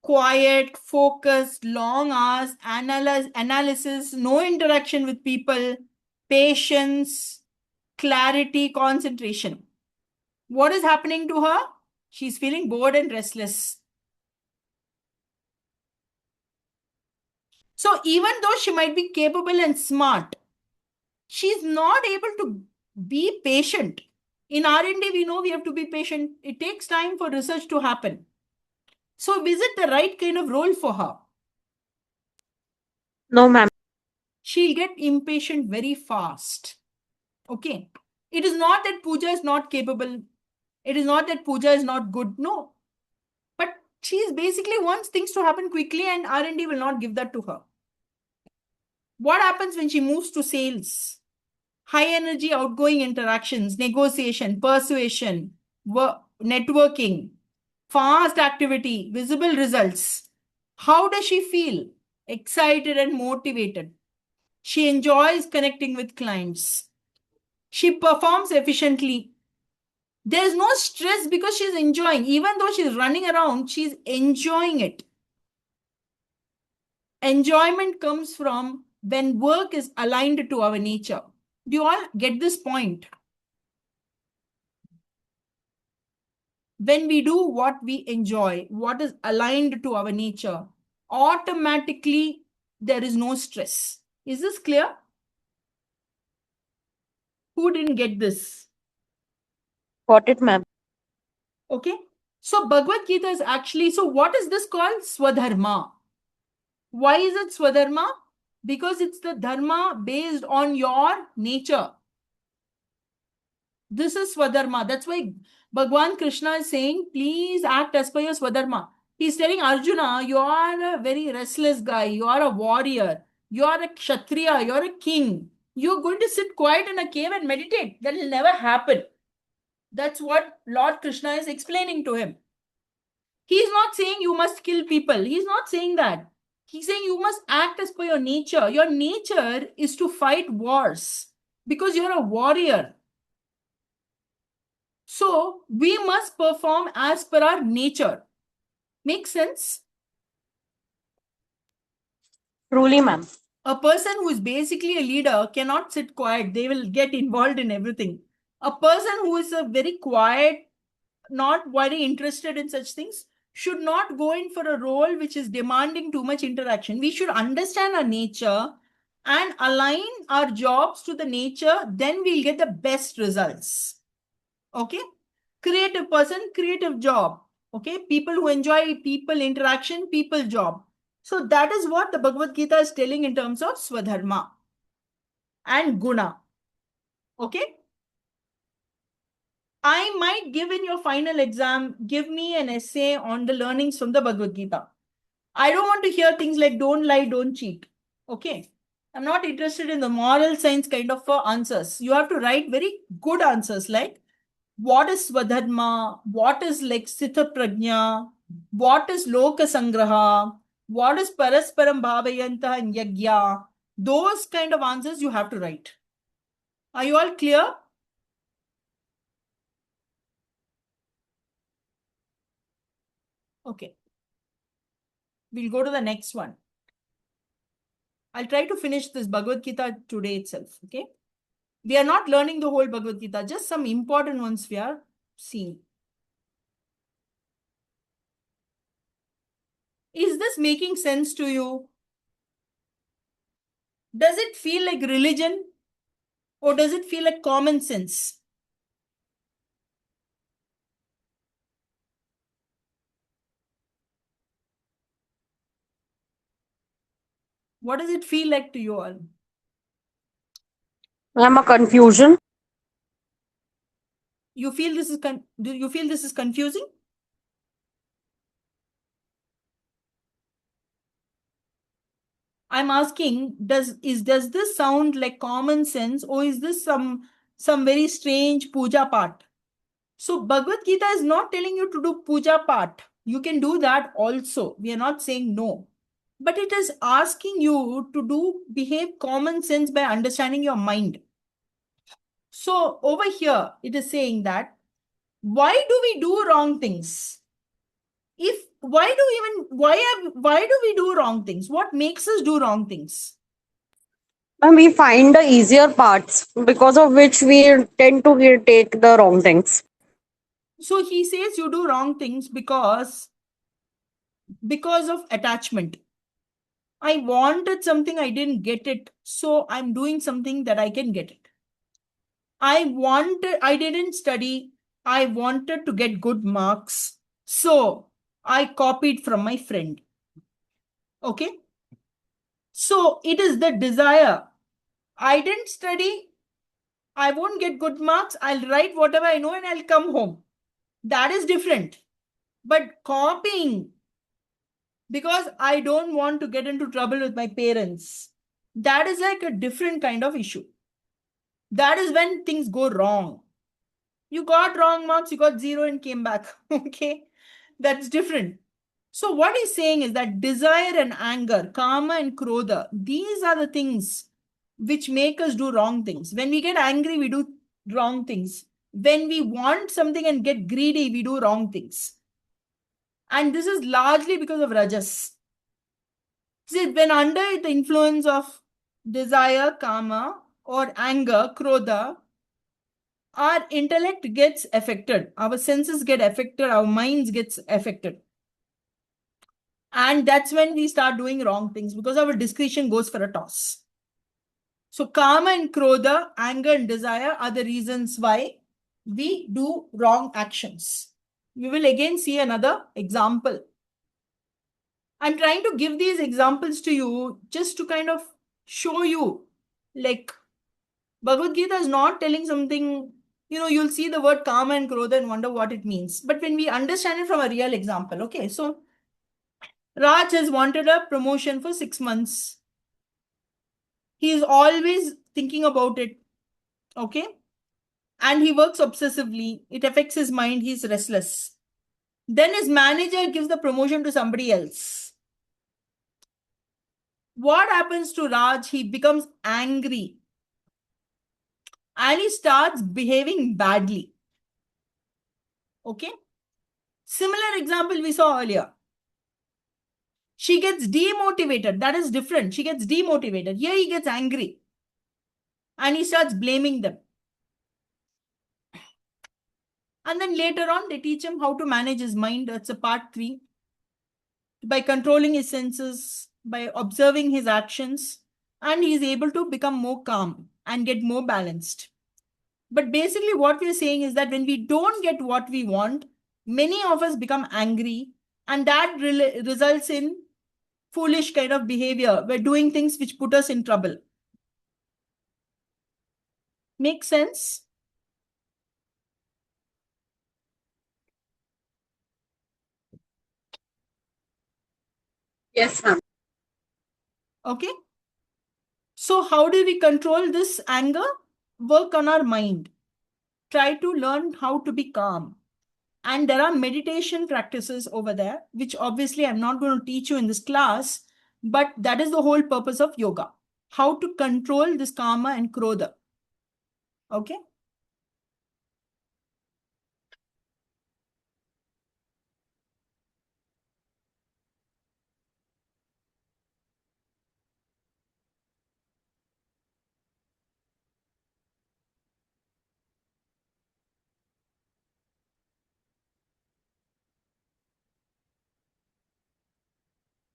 Quiet, focused, long hours, analysis, no interaction with people, patience, clarity, concentration. What is happening to her? She's feeling bored and restless. So even though she might be capable and smart, she's not able to be patient. In R&D, we know we have to be patient. It takes time for research to happen. So is it the right kind of role for her?
No, ma'am.
She'll get impatient very fast. Okay. It is not that Pooja is not capable. It is not that Pooja is not good. No. But She basically wants things to happen quickly, and R&D will not give that to her. What happens when she moves to sales? High energy, outgoing interactions, negotiation, persuasion, networking, fast activity, visible results. How does she feel? Excited and motivated. She enjoys connecting with clients. She performs efficiently. There's no stress because she's enjoying. Even though she's running around, she's enjoying it. Enjoyment comes from when work is aligned to our nature. Do you all get this point? When we do what we enjoy, what is aligned to our nature, automatically there is no stress. Is this clear? Who didn't get this?
Got it, ma'am.
Okay. So Bhagavad Gita is actually, so what is this called? Swadharma. Why is it Swadharma? Because it's the dharma based on your nature. This is Swadharma. That's why Bhagwan Krishna is saying, please act as per your Swadharma. He's telling Arjuna, you are a very restless guy. You are a warrior. You are a Kshatriya. You are a king. You're going to sit quiet in a cave and meditate. That will never happen. That's what Lord Krishna is explaining to him. He's not saying you must kill people. He's not saying that. He's saying you must act as per your nature. Your nature is to fight wars because you're a warrior. So we must perform as per our nature. Make sense?
Truly, ma'am.
A person who is basically a leader cannot sit quiet. They will get involved in everything. A person who is a very quiet, not very interested in such things, should not go in for a role which is demanding too much interaction. We should understand our nature and align our jobs to the nature. Then we'll get the best results. Okay? Creative person, creative job. Okay? People who enjoy people interaction, people job. So that is what the Bhagavad Gita is telling in terms of Swadharma and Guna. Okay? I might give in your final exam, give me an essay on the learnings from the Bhagavad Gita. I don't want to hear things like don't lie, don't cheat. Okay? I'm not interested in the moral science kind of answers. You have to write very good answers like what is Swadharma, what is like Sthita Prajna, what is Loka Sangraha, what is Parasparam Bhavayanta and Yagya. Those kind of answers you have to write. Are you all clear? Okay. We'll go to the next one. I'll try to finish this Bhagavad Gita today itself. Okay. We are not learning the whole Bhagavad Gita, just some important ones we are seeing. Is this making sense to you? Does it feel like religion or does it feel like common sense? What does it feel like to you all?
Ma'am, a confusion.
You feel this is do you feel this is confusing? I'm asking, does this sound like common sense or is this some very strange puja part? So Bhagavad Gita is not telling you to do puja part. You can do that also. We are not saying no. But it is asking you to behave common sense by understanding your mind. So over here, it is saying that why do we do wrong things? Why do we do wrong things? What makes us do wrong things?
And we find the easier parts because of which we tend to take the wrong things.
So he says you do wrong things because of attachment. I wanted something, I didn't get it. So I'm doing something that I can get it. I didn't study. I wanted to get good marks. So I copied from my friend. Okay. So it is the desire. I didn't study. I won't get good marks. I'll write whatever I know and I'll come home. That is different. But copying because I don't want to get into trouble with my parents. That is like a different kind of issue. That is when things go wrong. You got wrong marks, you got 0 and came back. Okay, that's different. So what he's saying is that desire and anger, kama and krodha, these are the things which make us do wrong things. When we get angry, we do wrong things. When we want something and get greedy, we do wrong things. And this is largely because of rajas. See, when under the influence of desire, kama, or anger, krodha, our intellect gets affected, our senses get affected, our minds gets affected. And that's when we start doing wrong things because our discretion goes for a toss. So kama and krodha, anger and desire are the reasons why we do wrong actions. We will again see another example. I'm trying to give these examples to you just to kind of show you, like, Bhagavad Gita is not telling something, you'll see the word kama and krodha and wonder what it means. But when we understand it from a real example, okay, so Raj has wanted a promotion for 6 months. He is always thinking about it, okay? And he works obsessively. It affects his mind. He's restless. Then his manager gives the promotion to somebody else. What happens to Raj? He becomes angry and he starts behaving badly. Okay? Similar example we saw earlier. She gets demotivated. That is different. She gets demotivated. Here he gets angry and he starts blaming them. And then later on, they teach him how to manage his mind. That's a part 3. By controlling his senses, by observing his actions, and he is able to become more calm and get more balanced. But basically what we are saying is that when we don't get what we want, many of us become angry, and that results in foolish kind of behavior. We're doing things which put us in trouble. Make sense?
Yes, ma'am.
Okay. So how do we control this anger? Work on our mind. Try to learn how to be calm. And there are meditation practices over there, which obviously I'm not going to teach you in this class, but that is the whole purpose of yoga. How to control this kama and krodha. Okay.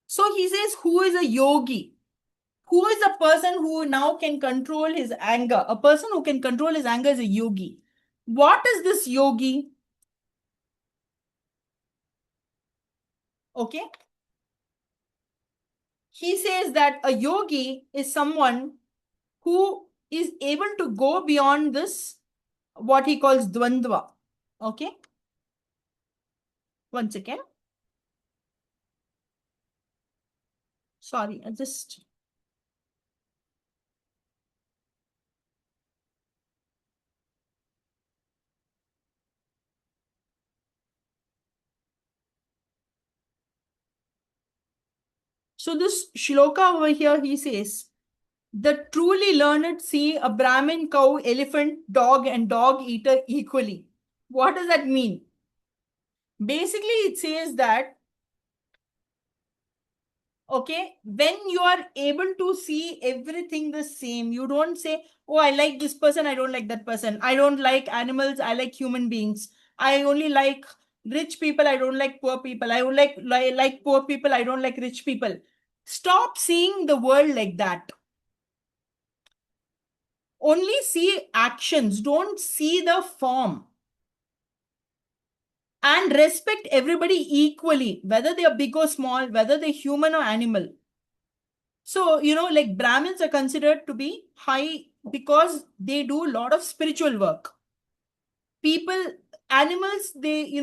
So he says, who is a yogi? Who is a person who now can control his anger? A person who can control his anger is a yogi. What is this yogi? Okay. He says that a yogi is someone who is able to go beyond this, what he calls dvandva. Okay. One second. Sorry, I just. So this shloka over here, he says, the truly learned see a Brahmin, cow, elephant, dog, and dog eater equally. What does that mean? Basically, it says that, okay, when you are able to see everything the same, you don't say, oh, I like this person, I don't like that person. I don't like animals, I like human beings. I only like rich people, I don't like poor people. I don't like poor people, I don't like rich people. Stop seeing the world like that. Only see actions, don't see the form. And respect everybody equally, whether they are big or small, whether they're human or animal. So, like Brahmins are considered to be high because they do a lot of spiritual work. People, animals, they,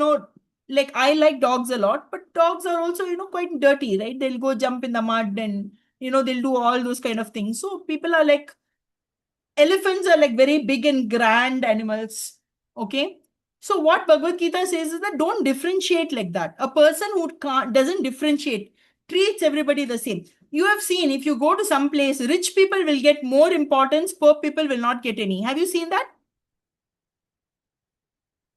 like I like dogs a lot, but dogs are also, quite dirty, right? They'll go jump in the mud and, they'll do all those kind of things. So people are like, elephants are like very big and grand animals. Okay. So what Bhagavad Gita says is that don't differentiate like that. A person who doesn't differentiate treats everybody the same. You have seen, if you go to some place, rich people will get more importance, poor people will not get any. Have you seen that?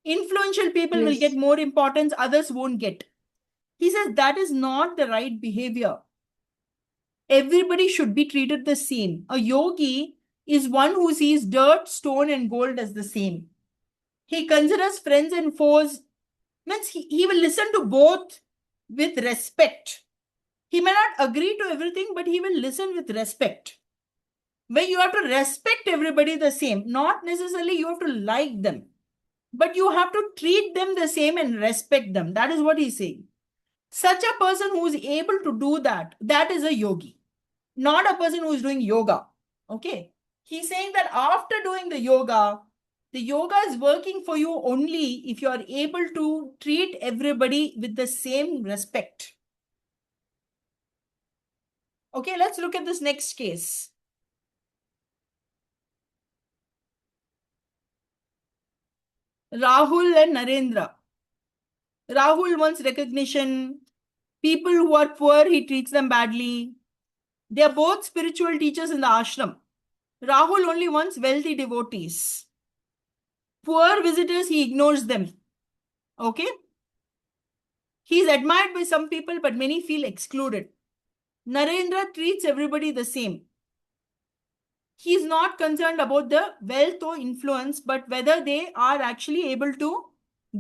Influential people will get
Yes.
more importance, others won't get. He says that is not the right behavior. Everybody should be treated the same. A yogi is one who sees dirt, stone, and gold as the same. He considers friends and foes, means he will listen to both with respect. He may not agree to everything, but he will listen with respect. Where you have to respect everybody the same, not necessarily you have to like them, but you have to treat them the same and respect them. That is what he's saying. Such a person who is able to do that, that is a yogi, not a person who is doing yoga. Okay. He's saying that after doing the yoga is working for you only if you are able to treat everybody with the same respect. Okay, let's look at this next case. Rahul and Narendra. Rahul wants recognition. People who are poor, he treats them badly. They are both spiritual teachers in the ashram. Rahul only wants wealthy devotees. Poor visitors, he ignores them. Okay? He is admired by some people, but many feel excluded. Narendra treats everybody the same. He is not concerned about the wealth or influence, but whether they are actually able to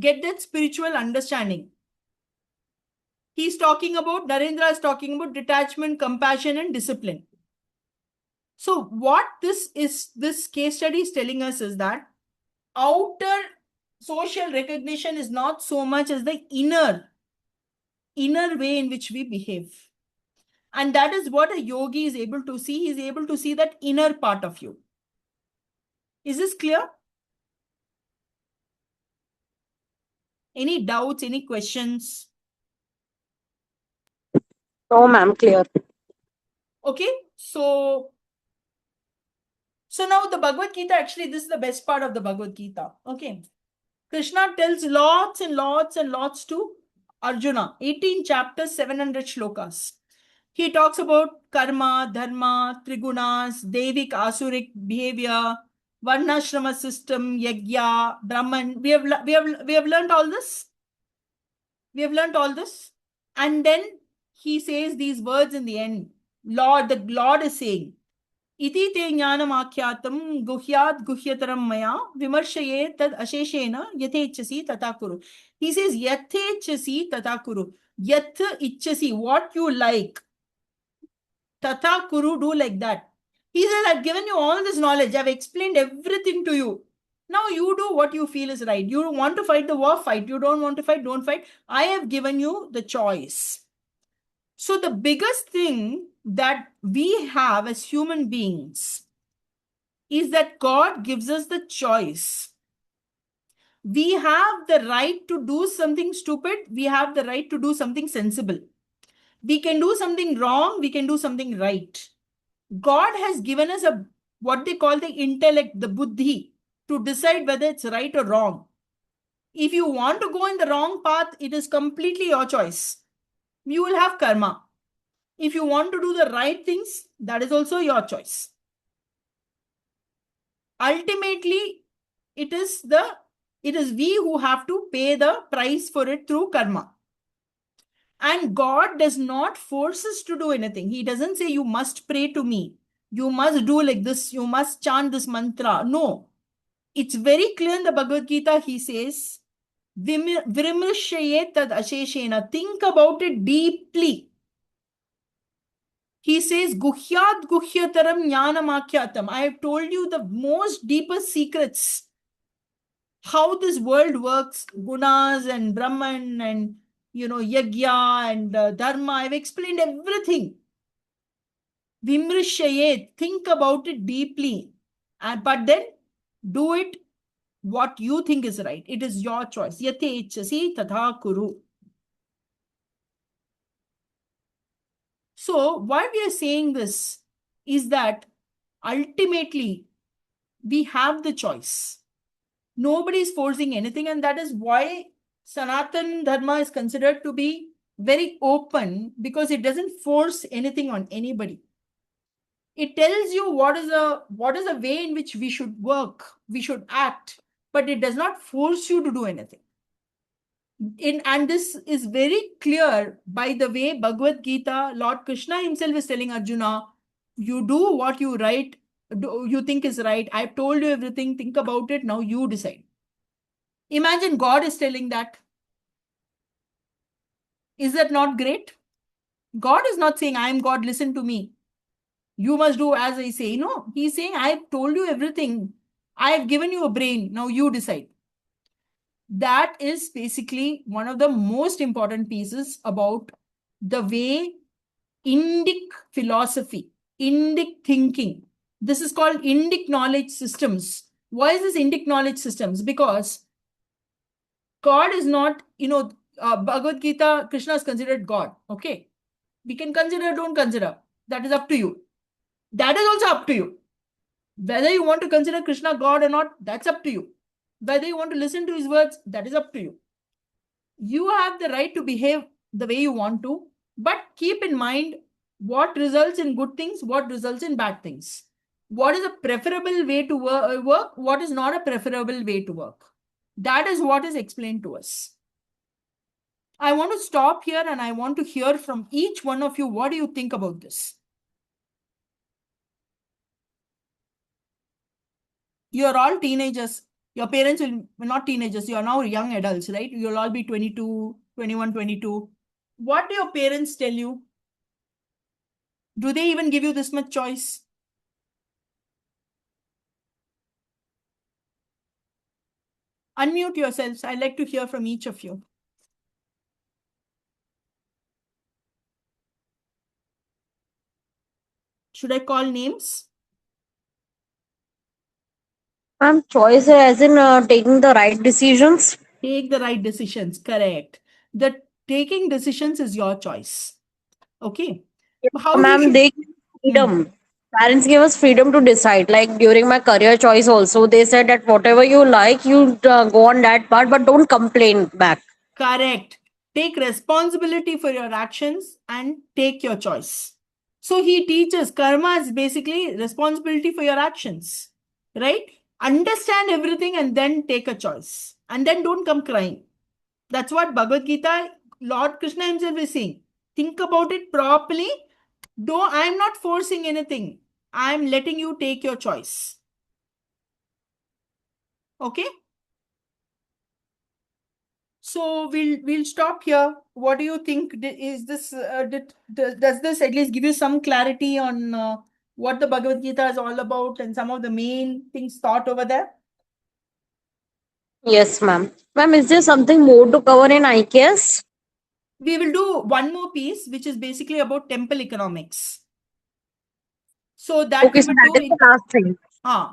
get that spiritual understanding. He's talking about, Narendra is talking about detachment, compassion, and discipline. So what this case study is telling us is that outer social recognition is not so much as the inner way in which we behave. And that is what a yogi is able to see. He is able to see that inner part of you. Is this clear? Any doubts, any questions?
No, ma'am, clear.
Okay, so now the Bhagavad Gita, actually, this is the best part of the Bhagavad Gita. Okay. Krishna tells lots and lots and lots to Arjuna. 18 chapters, 700 shlokas. He talks about karma, dharma, trigunas, devik, asuric behavior, varnashrama system, yagya, brahman. We have learned all this. We have learned all this. And then he says these words in the end. The Lord is saying, Iti te jnanam akyatam guhyat guhyataram maya vimarshaye tad asheshena yathechasi tata kuru. He says, yathechasi tata kuru. Yath ichasi, what you like. Tata kuru, do like that. He says, I've given you all this knowledge. I've explained everything to you. Now you do what you feel is right. You want to fight the war, fight. You don't want to fight, don't fight. I have given you the choice. So the biggest thing that we have as human beings is that God gives us the choice. We have the right to do something stupid. We have the right to do something sensible. We can do something wrong. We can do something right. God has given us what they call the intellect, the buddhi, to decide whether it's right or wrong. If you want to go in the wrong path, it is completely your choice. You will have karma. If you want to do the right things, that is also your choice. Ultimately, it is we who have to pay the price for it through karma. And God does not force us to do anything. He doesn't say you must pray to me. You must do like this. You must chant this mantra. No. It's very clear in the Bhagavad Gita. He says, Vrimrishyaye tad asheshena. Think about it deeply. He says, Guhyat guhyataram jnanamakyatam. I have told you the most deepest secrets. How this world works, gunas and Brahman and yagya and dharma. I've explained everything. Vimrishayet, think about it deeply. But then do it what you think is right. It is your choice. Yate ichchasi tatha kuru. So why we are saying this is that ultimately we have the choice. Nobody is forcing anything, and that is why Sanatan Dharma is considered to be very open, because it doesn't force anything on anybody. It tells you what is a way in which we should work, we should act, but it does not force you to do anything. And this is very clear by the way Bhagavad Gita, Lord Krishna himself is telling Arjuna, you do what you you think is right. I've told you everything. Think about it. Now you decide. Imagine God is telling that. Is that not great? God is not saying, I am God, listen to me. You must do as I say. No, he's saying, I've told you everything. I've given you a brain. Now you decide. That is basically one of the most important pieces about the way Indic philosophy, Indic thinking. This is called Indic knowledge systems. Why is this Indic knowledge systems? Because God is not, Bhagavad Gita, Krishna is considered God. Okay. We can consider, don't consider. That is up to you. That is also up to you. Whether you want to consider Krishna God or not, that's up to you. Whether you want to listen to his words, that is up to you. You have the right to behave the way you want to, but keep in mind what results in good things, what results in bad things. What is a preferable way to work? What is not a preferable way to work? That is what is explained to us. I want to stop here and I want to hear from each one of you. What do you think about this? You're all teenagers. Your parents will not teenagers. You are now young adults, right? You'll all be 22, 21, 22. What do your parents tell you? Do they even give you this much choice? Unmute yourselves. I'd like to hear from each of you. Should I call names?
Choice as in taking the right decisions.
Take the right decisions. Correct. The taking decisions is your choice. Okay. How we
Ma'am,
should...
they give freedom. Parents give us freedom to decide. Like during my career choice, also they said that whatever you like, you go on that part, but don't complain back.
Correct. Take responsibility for your actions and take your choice. So he teaches karma is basically responsibility for your actions, right? Understand everything and then take a choice. And then don't come crying. That's what Bhagavad Gita, Lord Krishna himself is saying. Think about it properly. Though I'm not forcing anything, I'm letting you take your choice. Okay? So we'll stop here. What do you think? Is this does this at least give you some clarity on what the Bhagavad Gita is all about and some of the main things taught over there?
Yes, ma'am. Ma'am, is there something more to cover in IKS?
We will do one more piece, which is basically about temple economics. So that
Okay,
we
so
will
that
do
is the last thing.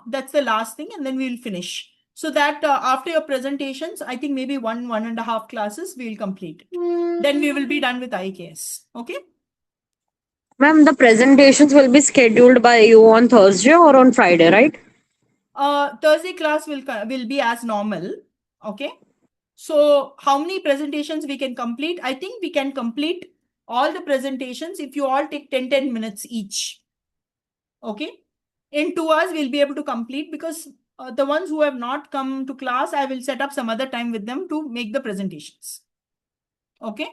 that's the last thing, and then we'll finish. So that after your presentations, I think maybe 1.5 classes we will complete it. Then we will be done with IKS. Okay.
Ma'am, the presentations will be scheduled by you on Thursday or on Friday, right?
Thursday class will be as normal. Okay. So how many presentations we can complete? I think we can complete all the presentations if you all take 10 minutes each. Okay. In 2 hours, we'll be able to complete, because the ones who have not come to class, I will set up some other time with them to make the presentations. Okay.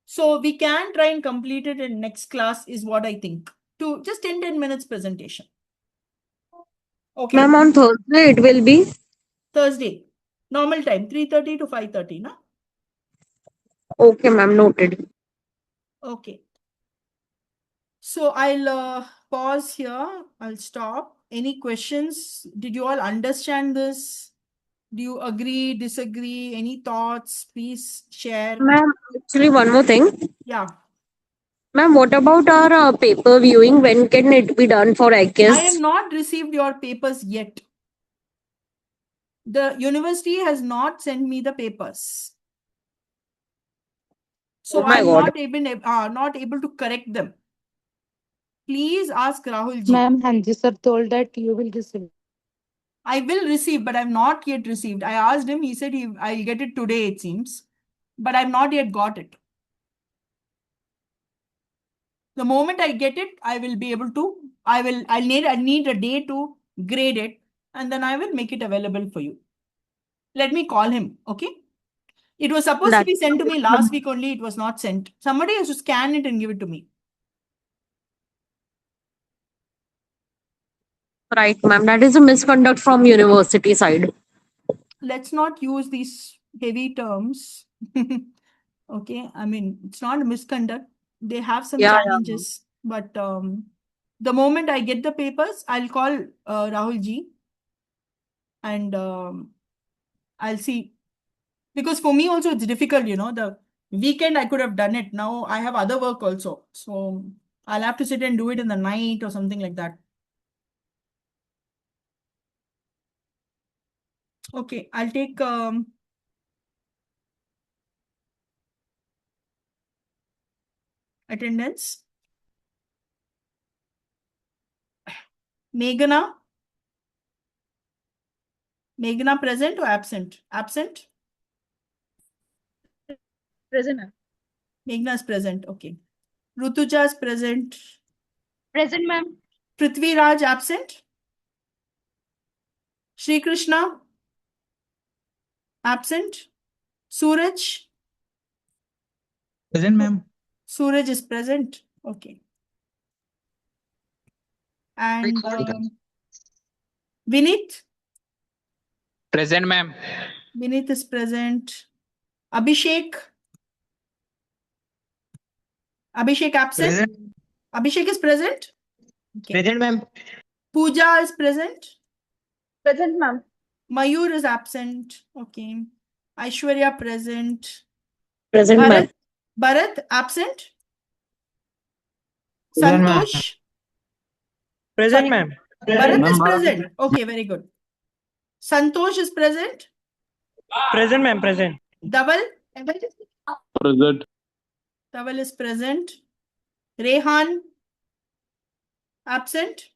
So we can try and complete it in next class is what I think. To just 10 minutes presentation. Okay.
Ma'am, on Thursday it will be?
Thursday. Normal time, 3:30 to 5:30, na?
Okay, ma'am, noted.
Okay. So I'll pause here. I'll stop. Any questions? Did you all understand this? Do you agree, disagree? Any thoughts? Please share.
Ma'am, actually, one more thing.
Yeah.
Ma'am, what about our paper viewing? When can it be done for
I have
IKS?
not received your papers yet. The university has not sent me the papers. So
Oh my
I'm
God.
not able to correct them. Please ask Rahul ji.
Ma'am, Hanji sir told that you will receive.
I will receive, but I've not yet received. I asked him, he said I'll get it today, it seems. But I've not yet got it. The moment I get it, I will be able to, I need a day to grade it, and then I will make it available for you. Let me call him, okay? It was supposed to be sent to me last week only, it was not sent. Somebody has to scan it and give it to me.
Right, ma'am. That is a misconduct from university side.
Let's not use these heavy terms. Okay, I mean, it's not a misconduct. They have some
Yeah,
challenges, but the moment I get the papers, I'll call Rahul ji, and I'll see. Because for me also it's difficult, the weekend I could have done it. Now I have other work also. So I'll have to sit and do it in the night or something like that. Okay, I'll take attendance. Meghana. Meghana present or absent? Absent?
Present, ma'am.
Meghna is present. Okay. Rutuja is present.
Present, ma'am.
Prithvi Raj absent. Shri Krishna absent. Suraj.
Present, ma'am.
Suraj is present. Okay. And Vinith.
Present, ma'am.
Vinith is present. Abhishek. Abhishek absent.
Present.
Abhishek is present. Okay.
Present, ma'am.
Pooja is present.
Present, ma'am.
Mayur is absent. Okay. Aishwarya present.
Present, ma'am.
Bharat absent.
Present, ma'am.
Santosh.
Present,
Sorry.
ma'am.
Bharat is present. Okay, very good. Santosh is present.
Present, ma'am. Present.
Dhaval.
Present.
Dhaval is present. Rehan absent.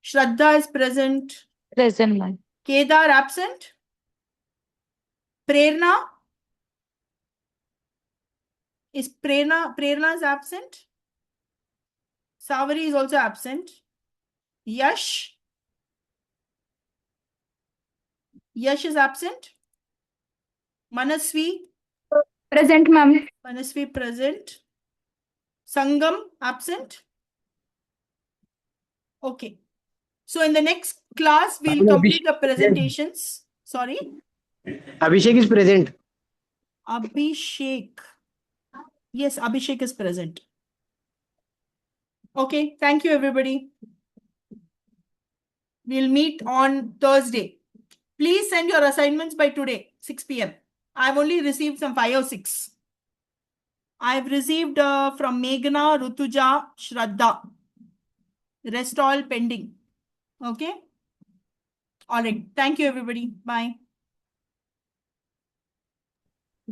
Shraddha is present.
Present, ma'am.
Kedar absent. Prerna is absent. Savari is also absent. Yash is absent. Manasvi.
Present, ma'am.
Manasvi present. Sangam absent. Okay. So in the next class, we'll complete the presentations. Sorry.
Abhishek is present.
Abhishek. Yes, Abhishek is present. Okay. Thank you, everybody. We'll meet on Thursday. Please send your assignments by today, 6 p.m. I've only received some 5 or 6. I've received from Meghna, Rutuja, Shraddha. Rest all pending. Okay. All right. Thank you, everybody. Bye.